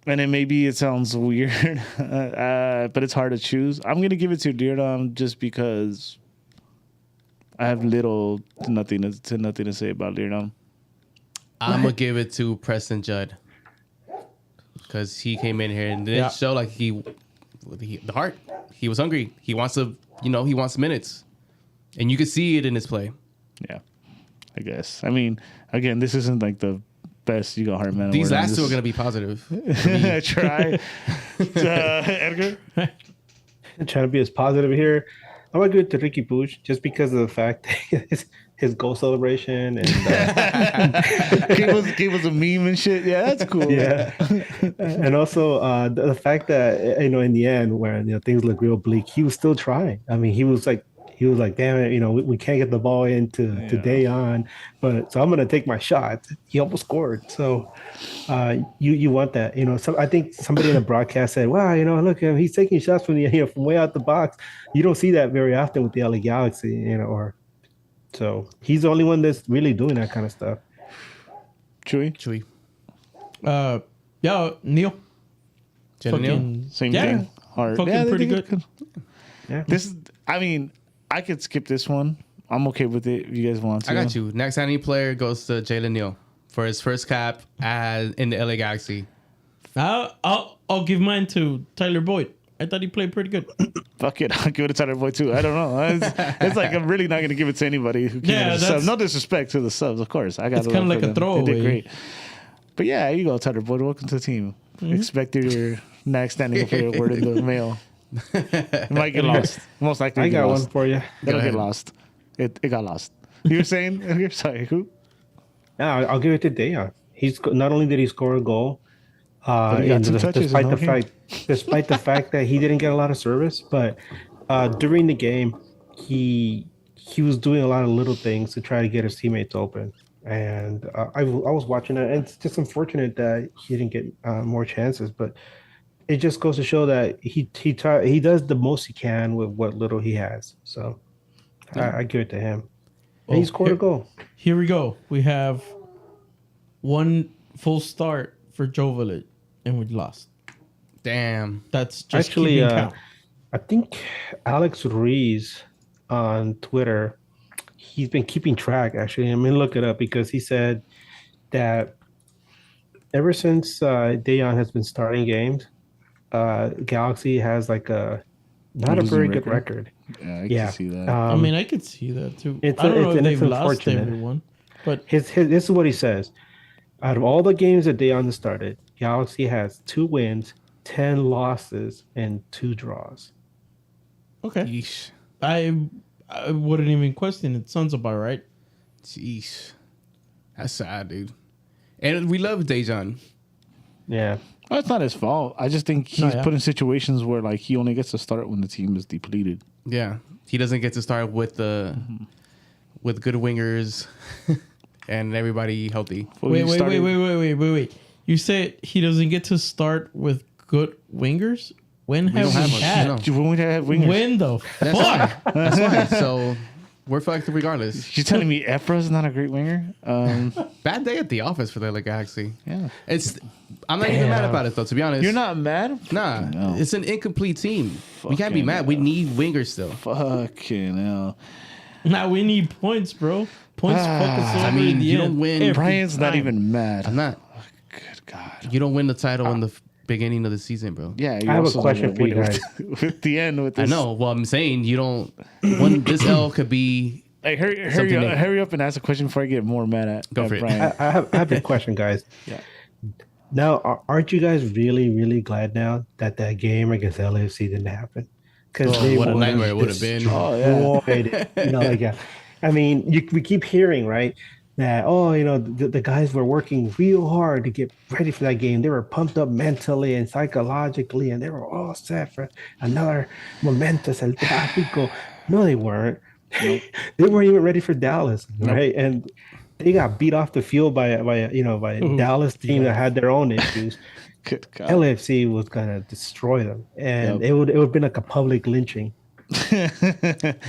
and then maybe it sounds weird, but it's hard to choose. I'm gonna give it to Deerdom just because I have little to nothing to say about Deerdom. I'm gonna give it to Preston Judd because he came in here and didn't show like the heart. He was hungry. He wants he wants minutes, and you could see it in his play. Yeah, I guess. I mean, again, this isn't like the best you got Heartman. These award. last 2 are This- gonna be positive. try. Edgar. Trying to be as positive here. I'm gonna give it to Ricky Puig just because of the fact that his goal celebration and gave us a meme and shit. Yeah, that's cool. yeah, and also the fact that in the end when things look real bleak, he was still trying. I mean, he was like, damn it, we can't get the ball into to Dayon, but so I'm gonna take my shot. He almost scored, so you want that, So I think somebody in the broadcast said, "Wow, look, he's taking shots from from way out the box." You don't see that very often with the LA Galaxy, or so he's the only one that's really doing that kind of stuff. Chewy. Yeah, Neil. Jalen Neal? Fucking, Same yeah, thing. Hard. fucking they pretty did good. Yeah. This is. I mean, I could skip this one. I'm okay with it if you guys want to. I got you. Next signing player goes to Jalen Neal for his first cap in the LA Galaxy. I'll give mine to Tyler Boyd. I thought he played pretty good. Fuck it. I'll give it to Tyler Boyd too. I don't know. It's like I'm really not going to give it to anybody who came Yeah, as a sub. No disrespect to the subs, of course. I got. It's kinda like a They throwaway. did great. But yeah, you go, Tyler Boyd. Welcome to the team. Expect your next standing player award in the mail. It might get lost. Most likely, I get got lost. one for you. It'll ahead. get lost. It got lost. You were saying? You're sorry. Who? Yeah, I'll give it to Dayon. He's not only did he score a goal, But he got and two touches despite and the no fact, despite the fact that he didn't get a lot of service, but during the game, he was doing a lot of little things to try to get his teammates open. And I was watching it, and it's just unfortunate that he didn't get more chances. But it just goes to show that he does the most he can with what little he has. So I give it to him. And he Well, scored a goal. Here we go. We have one full start for Joveljic, and we lost. Damn. That's just Actually, keeping count. I think Alex Ruiz on Twitter, he's been keeping track. Actually, I'm gonna look it up because he said that ever since Dayon has been starting games, Galaxy has like not a Losing very good record. record. Yeah, I Yeah. can see that. I mean, I could see that too. It's I don't know if it's they've lost unfortunate. everyone, but This is what he says. Out of all the games that Deon started, Galaxy has 2 wins, 10 losses, and 2 draws. okay. Yeesh. I wouldn't even question it. Sounds about right. Jeez. That's sad, dude. And we love Dejan. Yeah. Well, it's not his fault. I just think he's yeah. put in situations where like he only gets to start when the team is depleted. Yeah. He doesn't get to start with the with good wingers and everybody healthy. Well, Wait, he wait, started- wait. You said he doesn't get to start with good wingers? When have don't have we one. had? No. When we have wingers. When the fuck? That's fine. So we're fucked regardless. You're telling me Efra's not a great winger? Bad day at the office for the LA Galaxy. Yeah. I'm not even mad about it though, to be honest. You're not mad? Nah, No. it's an incomplete team. We can't be Fucking mad. We need wingers still. Fucking hell. Now we need points, bro. Points fuck us over I mean, in the you end. don't win. Every Brian's not time. even mad. I'm not. Good God. You don't win the title in the beginning of the season, bro. Yeah, you I have a also question for you win guys. With the end with I this. know. Well, I'm saying you don't. This L could be. Hey, hurry Something up, that- hurry up and ask a question before I get more mad at, Go at for it. Brian. I have a question, guys. Yeah. Now, aren't you guys really, really glad now that game against LAFC didn't happen? Because Oh, what a nightmare it would have been. Oh, yeah. I mean, we keep hearing, right, that, the guys were working real hard to get ready for that game. They were pumped up mentally and psychologically, and they were all set for another momentous El Tráfico. No, they weren't. They weren't even ready for Dallas, right? And they got beat off the field by a Dallas team that had their own issues. Good God. LAFC was gonna destroy them, and Yep. it would have been like a public lynching.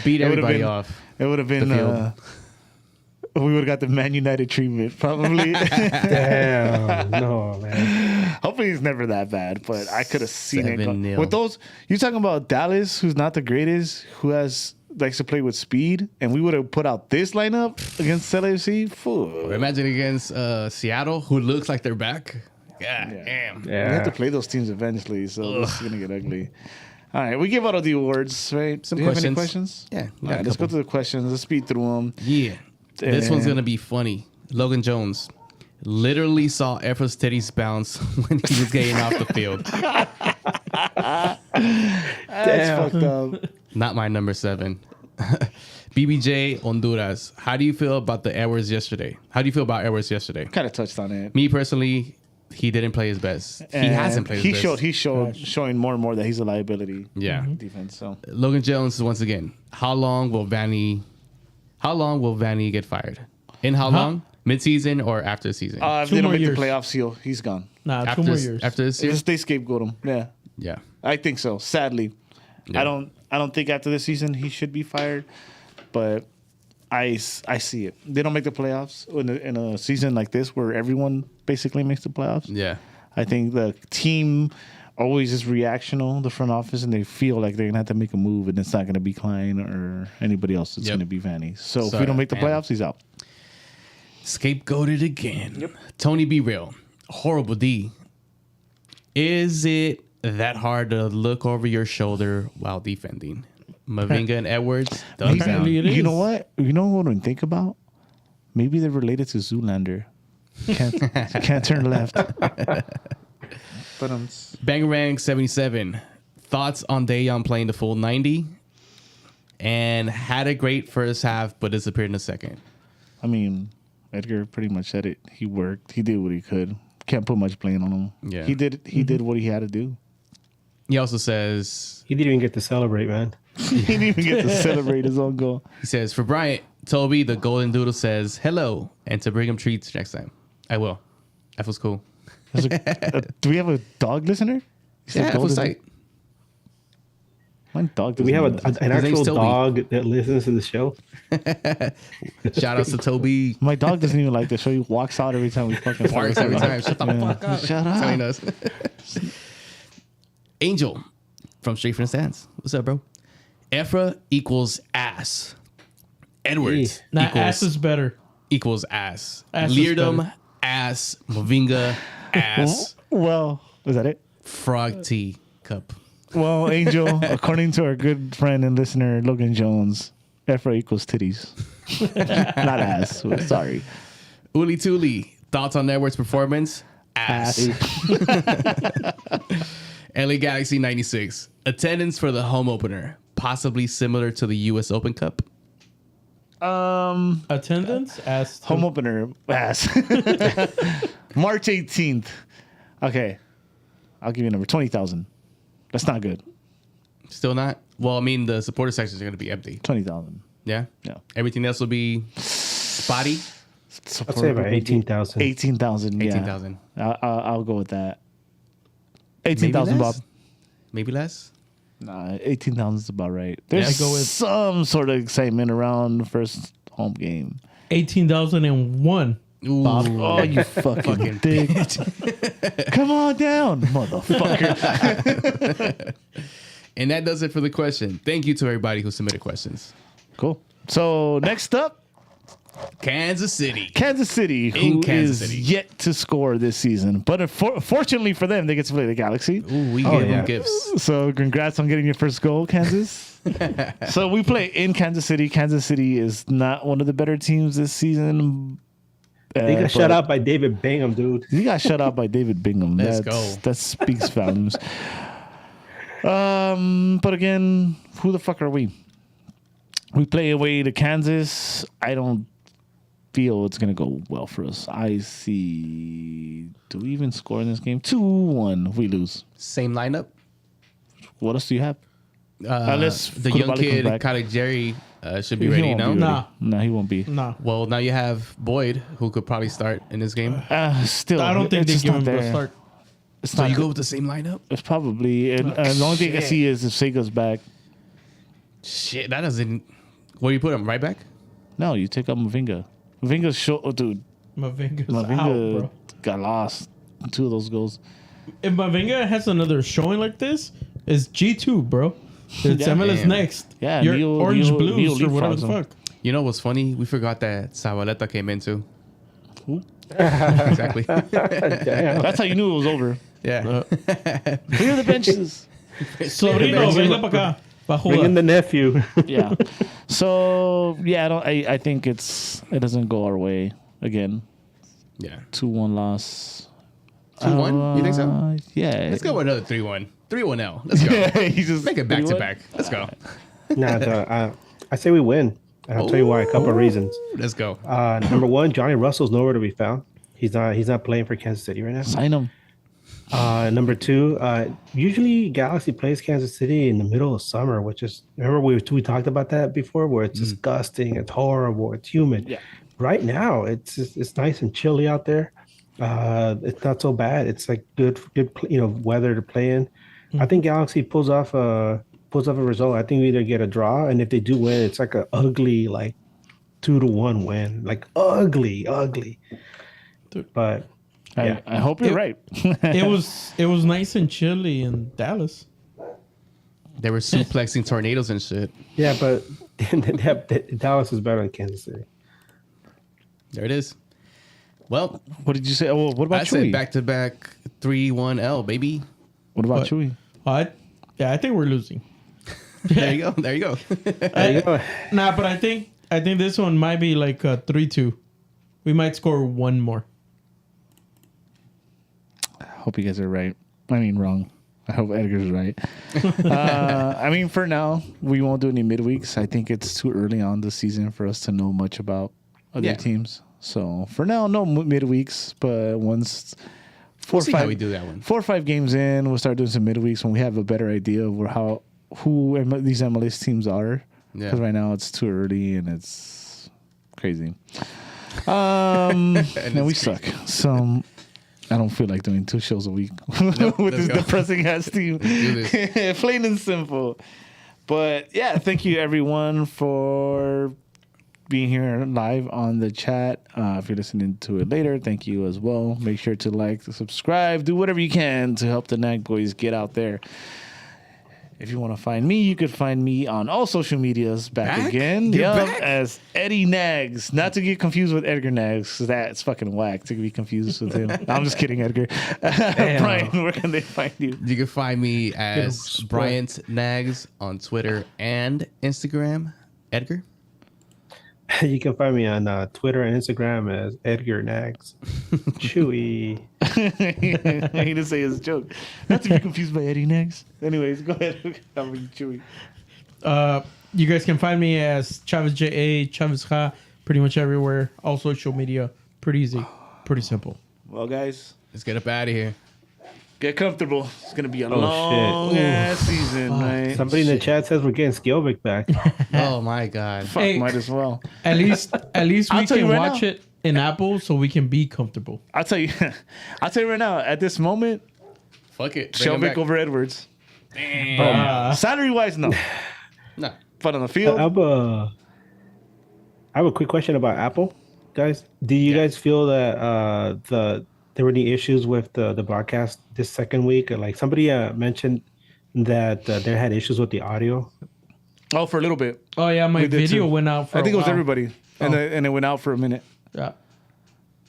Beat everybody been- off. It would have been. The field. We would have got the Man United treatment, probably. Damn, no, man. Hopefully, it's never that bad, but I could have seen it. 7-0. With those, you're talking about Dallas, who's not the greatest, who likes to play with speed, and we would have put out this lineup against LAFC. Fool. Imagine against Seattle, who looks like they're back. God damn. We have to play those teams eventually, so this is gonna get ugly. All right, we give out all the awards, right? Some Do you have any questions. questions? Yeah, we All got right, a let's go couple. through the questions. Let's speed through them. Yeah. This one's And- gonna be funny. Logan Jones literally saw Efra's titties bounce when he was getting off the field. That's fucked up. Not my number 7. BBJ Honduras. How do you feel about the Edwards yesterday? How do you feel about Edwards yesterday? Kind of touched on it. Me personally, he didn't play his best. He And hasn't played his best. He showed showing more and more that he's a liability. Yeah. Defense. So Logan Jones once again. How long will Vanny get fired? In how long? Mid-season or after the season? if 2 they don't more make years. the playoffs, he's gone. Nah, after 2 more years. after this year? They scapegoat him. Yeah, Yeah. I think so. Sadly, Yeah. I don't think after this season he should be fired, but I see it. They don't make the playoffs in a season like this where everyone basically makes the playoffs. Yeah. I think the team always is reactional, the front office, and they feel like they're gonna have to make a move, and it's not gonna be Klein or anybody else. It's Yep. gonna be Vanny. So if Sorry, we don't make the man. playoffs, he's out. Scapegoated again. Yep. Tony B. Real. Horrible D. Is it that hard to look over your shoulder while defending? Mavinga and Edwards. Thumbs down. Apparently it is. You know what? You know what I think about? Maybe they're related to Zoolander. Can't turn left. But Bangarang 77. Thoughts on Dayon playing the full 90? And had a great first half, but disappeared in the second. I mean, Edgar pretty much said it. He worked. He did what he could. Can't put much blame on him. Yeah. He did. He did what he had to do. He also says, He didn't even get to celebrate, man. He didn't even get to celebrate his own goal. he says, for Bryant, Toby, the golden doodle says, hello, and to bring him treats next time. I will. That was cool. Do we have a dog listener? You said Yeah, that was golden- tight. My dog. Do we have doesn't listen. an His name's actual Toby. dog that listens to the show? Shout outs to Toby. My dog doesn't even like the show. He walks out every time we fucking Barks every time. Shut the fuck up. Shut That's how he up. knows. Angel from Straight from the Stands. What's up, bro? Efra equals ass. Edwards Nah, equals ass is better. equals ass. Ass is Leardom, better. ass. Mavinga, ass. Well, is that it? Frog tea cup. Well, Angel, according to our good friend and listener Logan Jones, Afro equals titties, not ass. Sorry. Uli Tuli, thoughts on Network's performance? Ass. LA Galaxy 96, attendance for the home opener, possibly similar to the U.S. Open Cup. Attendance as Home opener ass. March 18th. Okay, I'll give you a number 20,000. That's not good. Still not? Well, I mean, the supporter sections are going to be empty. 20,000. Yeah? Yeah. Everything else will be spotty? I'd say about 18,000. 18,000. Yeah. 18,000. I'll go with that. Maybe 18,000, Bob. less? Maybe less? Nah, 18,000 is about right. There's I go with- some sort of excitement around the first home game. 18,001. Ooh. Oh, you fucking dick. Come on down, motherfucker. And that does it for the question. Thank you to everybody who submitted questions. Cool. So next up, Kansas City. Kansas City, In who Kansas is City. yet to score this season. But fortunately for them, they get to play the Galaxy. Ooh, we Oh, gave yeah. them gifts. So congrats on getting your first goal, Kansas. So we play in Kansas City. Kansas City is not one of the better teams this season. They got but shut out by David Bingham, dude. He got shut out by David Bingham. Let's go. That speaks volumes. But again, who the fuck are we? We play away to Kansas. I don't feel it's gonna go well for us. I see. Do we even score in this game? 2-1. We lose. Same lineup. What else do you have? Unless The young Koulibaly kid, comes back. Kyle Jerry, should be He ready won't now. be ready. Nah. No, he won't be. Nah. Well, now you have Boyd, who could probably start in this game. Still, I don't think it's they just give not him the there. start. It's So not you go good. with the same lineup? It's probably, and the only thing I see is if Sega's back. Shit, that doesn't. Where do you put him? Right back? No, you take out Mavinga. Mavinga's short, dude. Mavinga's out, Mavinga bro. got lost. 2 of those goals. If Mavinga has another showing like this, it's G2, bro. It's Yeah. MLS Damn. next. Yeah, Your Neo- Orange Neo- Blues Neo or whatever the leapfrogs him. fuck. You know what's funny? We forgot that Zabaleta came in too. Who? Exactly. Damn. That's how you knew it was over. Yeah. Clear the benches. Sobrino, venga pa' acá. Va a Bring in jugar. the nephew. Yeah. So yeah, I think it doesn't go our way again. Yeah. 2-1 loss. 2-1? You think so? Yeah. Let's go with another 3-1. 3-1-L. Let's go. He just Make it back to 3-1. back. Let's go. Nah, I say we win. And I'll tell you why. A couple of reasons. Let's go. Number one, Johnny Russell's nowhere to be found. He's not playing for Kansas City right now. Sign him. Number two, usually Galaxy plays Kansas City in the middle of summer, which is, remember we talked about that before, where it's disgusting, it's horrible, it's humid. Yeah. Right now, it's nice and chilly out there. It's not so bad. It's like good weather to play in. I think Galaxy pulls off a result. I think we either get a draw, and if they do win, it's like an ugly 2-1 win, like ugly. But yeah. I hope you're right. It was nice and chilly in Dallas. They were suplexing tornadoes and shit. Yeah, but Dallas is better than Kansas City. There it is. Well, What did you say? Oh, what about I said Chewy? back-to-back 3-1-L, baby. What about What? Chewy? I think we're losing. There you go. There you go. There you go. Nah, but I think this one might be like a 3-2. We might score one more. I hope you guys are right. I mean, wrong. I hope Edgar's right. I mean, for now, we won't do any midweeks. I think it's too early on the season for us to know much about other Yeah. teams. So for now, no midweeks. But once We'll see how we do that one. 4 or 5 games in, we'll start doing some midweeks when we have a better idea of who these MLS teams are. Yeah. Because right now it's too early and it's crazy. And we suck. So I don't feel like doing 2 shows a week with let's this go. depressing ass team. do Plain and simple. But yeah, thank you everyone for being here live on the chat. If you're listening to it later, thank you as well. Make sure to like, subscribe, do whatever you can to help the Nag Boys get out there If you want to find me, you could find me on all social medias back again. You're Yup, back? as Eddie Nags. Not to get confused with Edgar Nags, 'cause that's fucking whack to be confused with him. No, I'm just kidding, Edgar. Brian, where can they find you? You can find me as Spread. Bryant Nags on Twitter and Instagram. Edgar? You can find me on Twitter and Instagram as Edgar Nags. Chewy. I hate to say his joke. Not to be confused by Eddie Nags. Anyways, go ahead. I'm Chewy. You guys can find me as Chavez JA, Chavez Ha, pretty much everywhere. All social media. Pretty easy. Pretty simple. Well, guys, Let's get up out of here. get comfortable. It's going to be a Oh, long shit. ass season, right? Somebody in the chat says we're getting Skilvic back. Oh my God. Fuck, Hey. might as well. At least we I'll tell you can right watch now. it in Apple so we can be comfortable. I'll tell you right now, at this moment, Fuck it. Bring him Shelvick back. over Edwards. Uh, Salary-wise, no. No. But on the field, I have a quick question about Apple, guys. Do you guys feel that there were any issues with the broadcast this second week? Like somebody mentioned that they had issues with the audio. oh, for a little bit. oh yeah, my We did video too. went out for I think a it was while. everybody. And, and it went out for a minute. Yeah.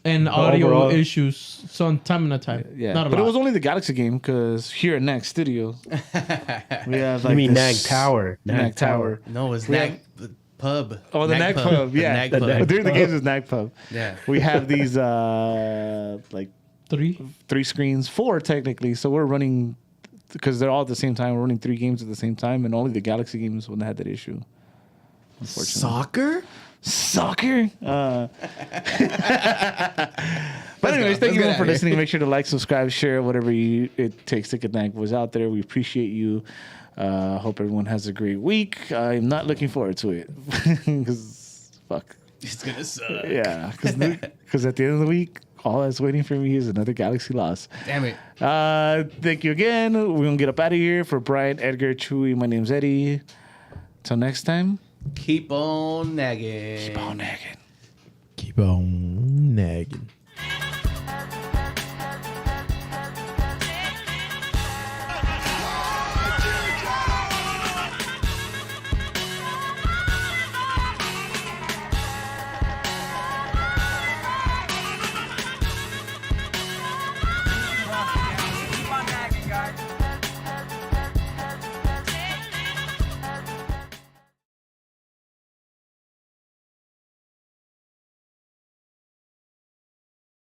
And audio overall- issues some time and a time. Yeah. Not a But lot. it was only the Galaxy game because here at Nag Studio, we have like I mean, this- Nag Tower. Nag Tower. No, it's We Nag Pub. Oh, the Nag Pub. The Yeah. Nag The Pub. Nag- During the games is Nag Pub. Yeah. We have these like 3 screens, 4 technically. So we're running because they're all at the same time. We're running 3 games at the same time, and only the Galaxy game is when they had that issue. Soccer? Soccer. But anyways, thank you get all for outta here. listening. Make sure to like, subscribe, share, whatever it takes to get Nag Boys out there. We appreciate you. Hope everyone has a great week. I'm not looking forward to it because fuck. It's gonna suck. Yeah, because at the end of the week, all that's waiting for me is another Galaxy loss. Damn it. Thank you again. We're going to get up out of here. For Brian, Edgar, Chewy, my name's Eddie. Till next time, Keep on nagging. keep on nagging. Keep on nagging.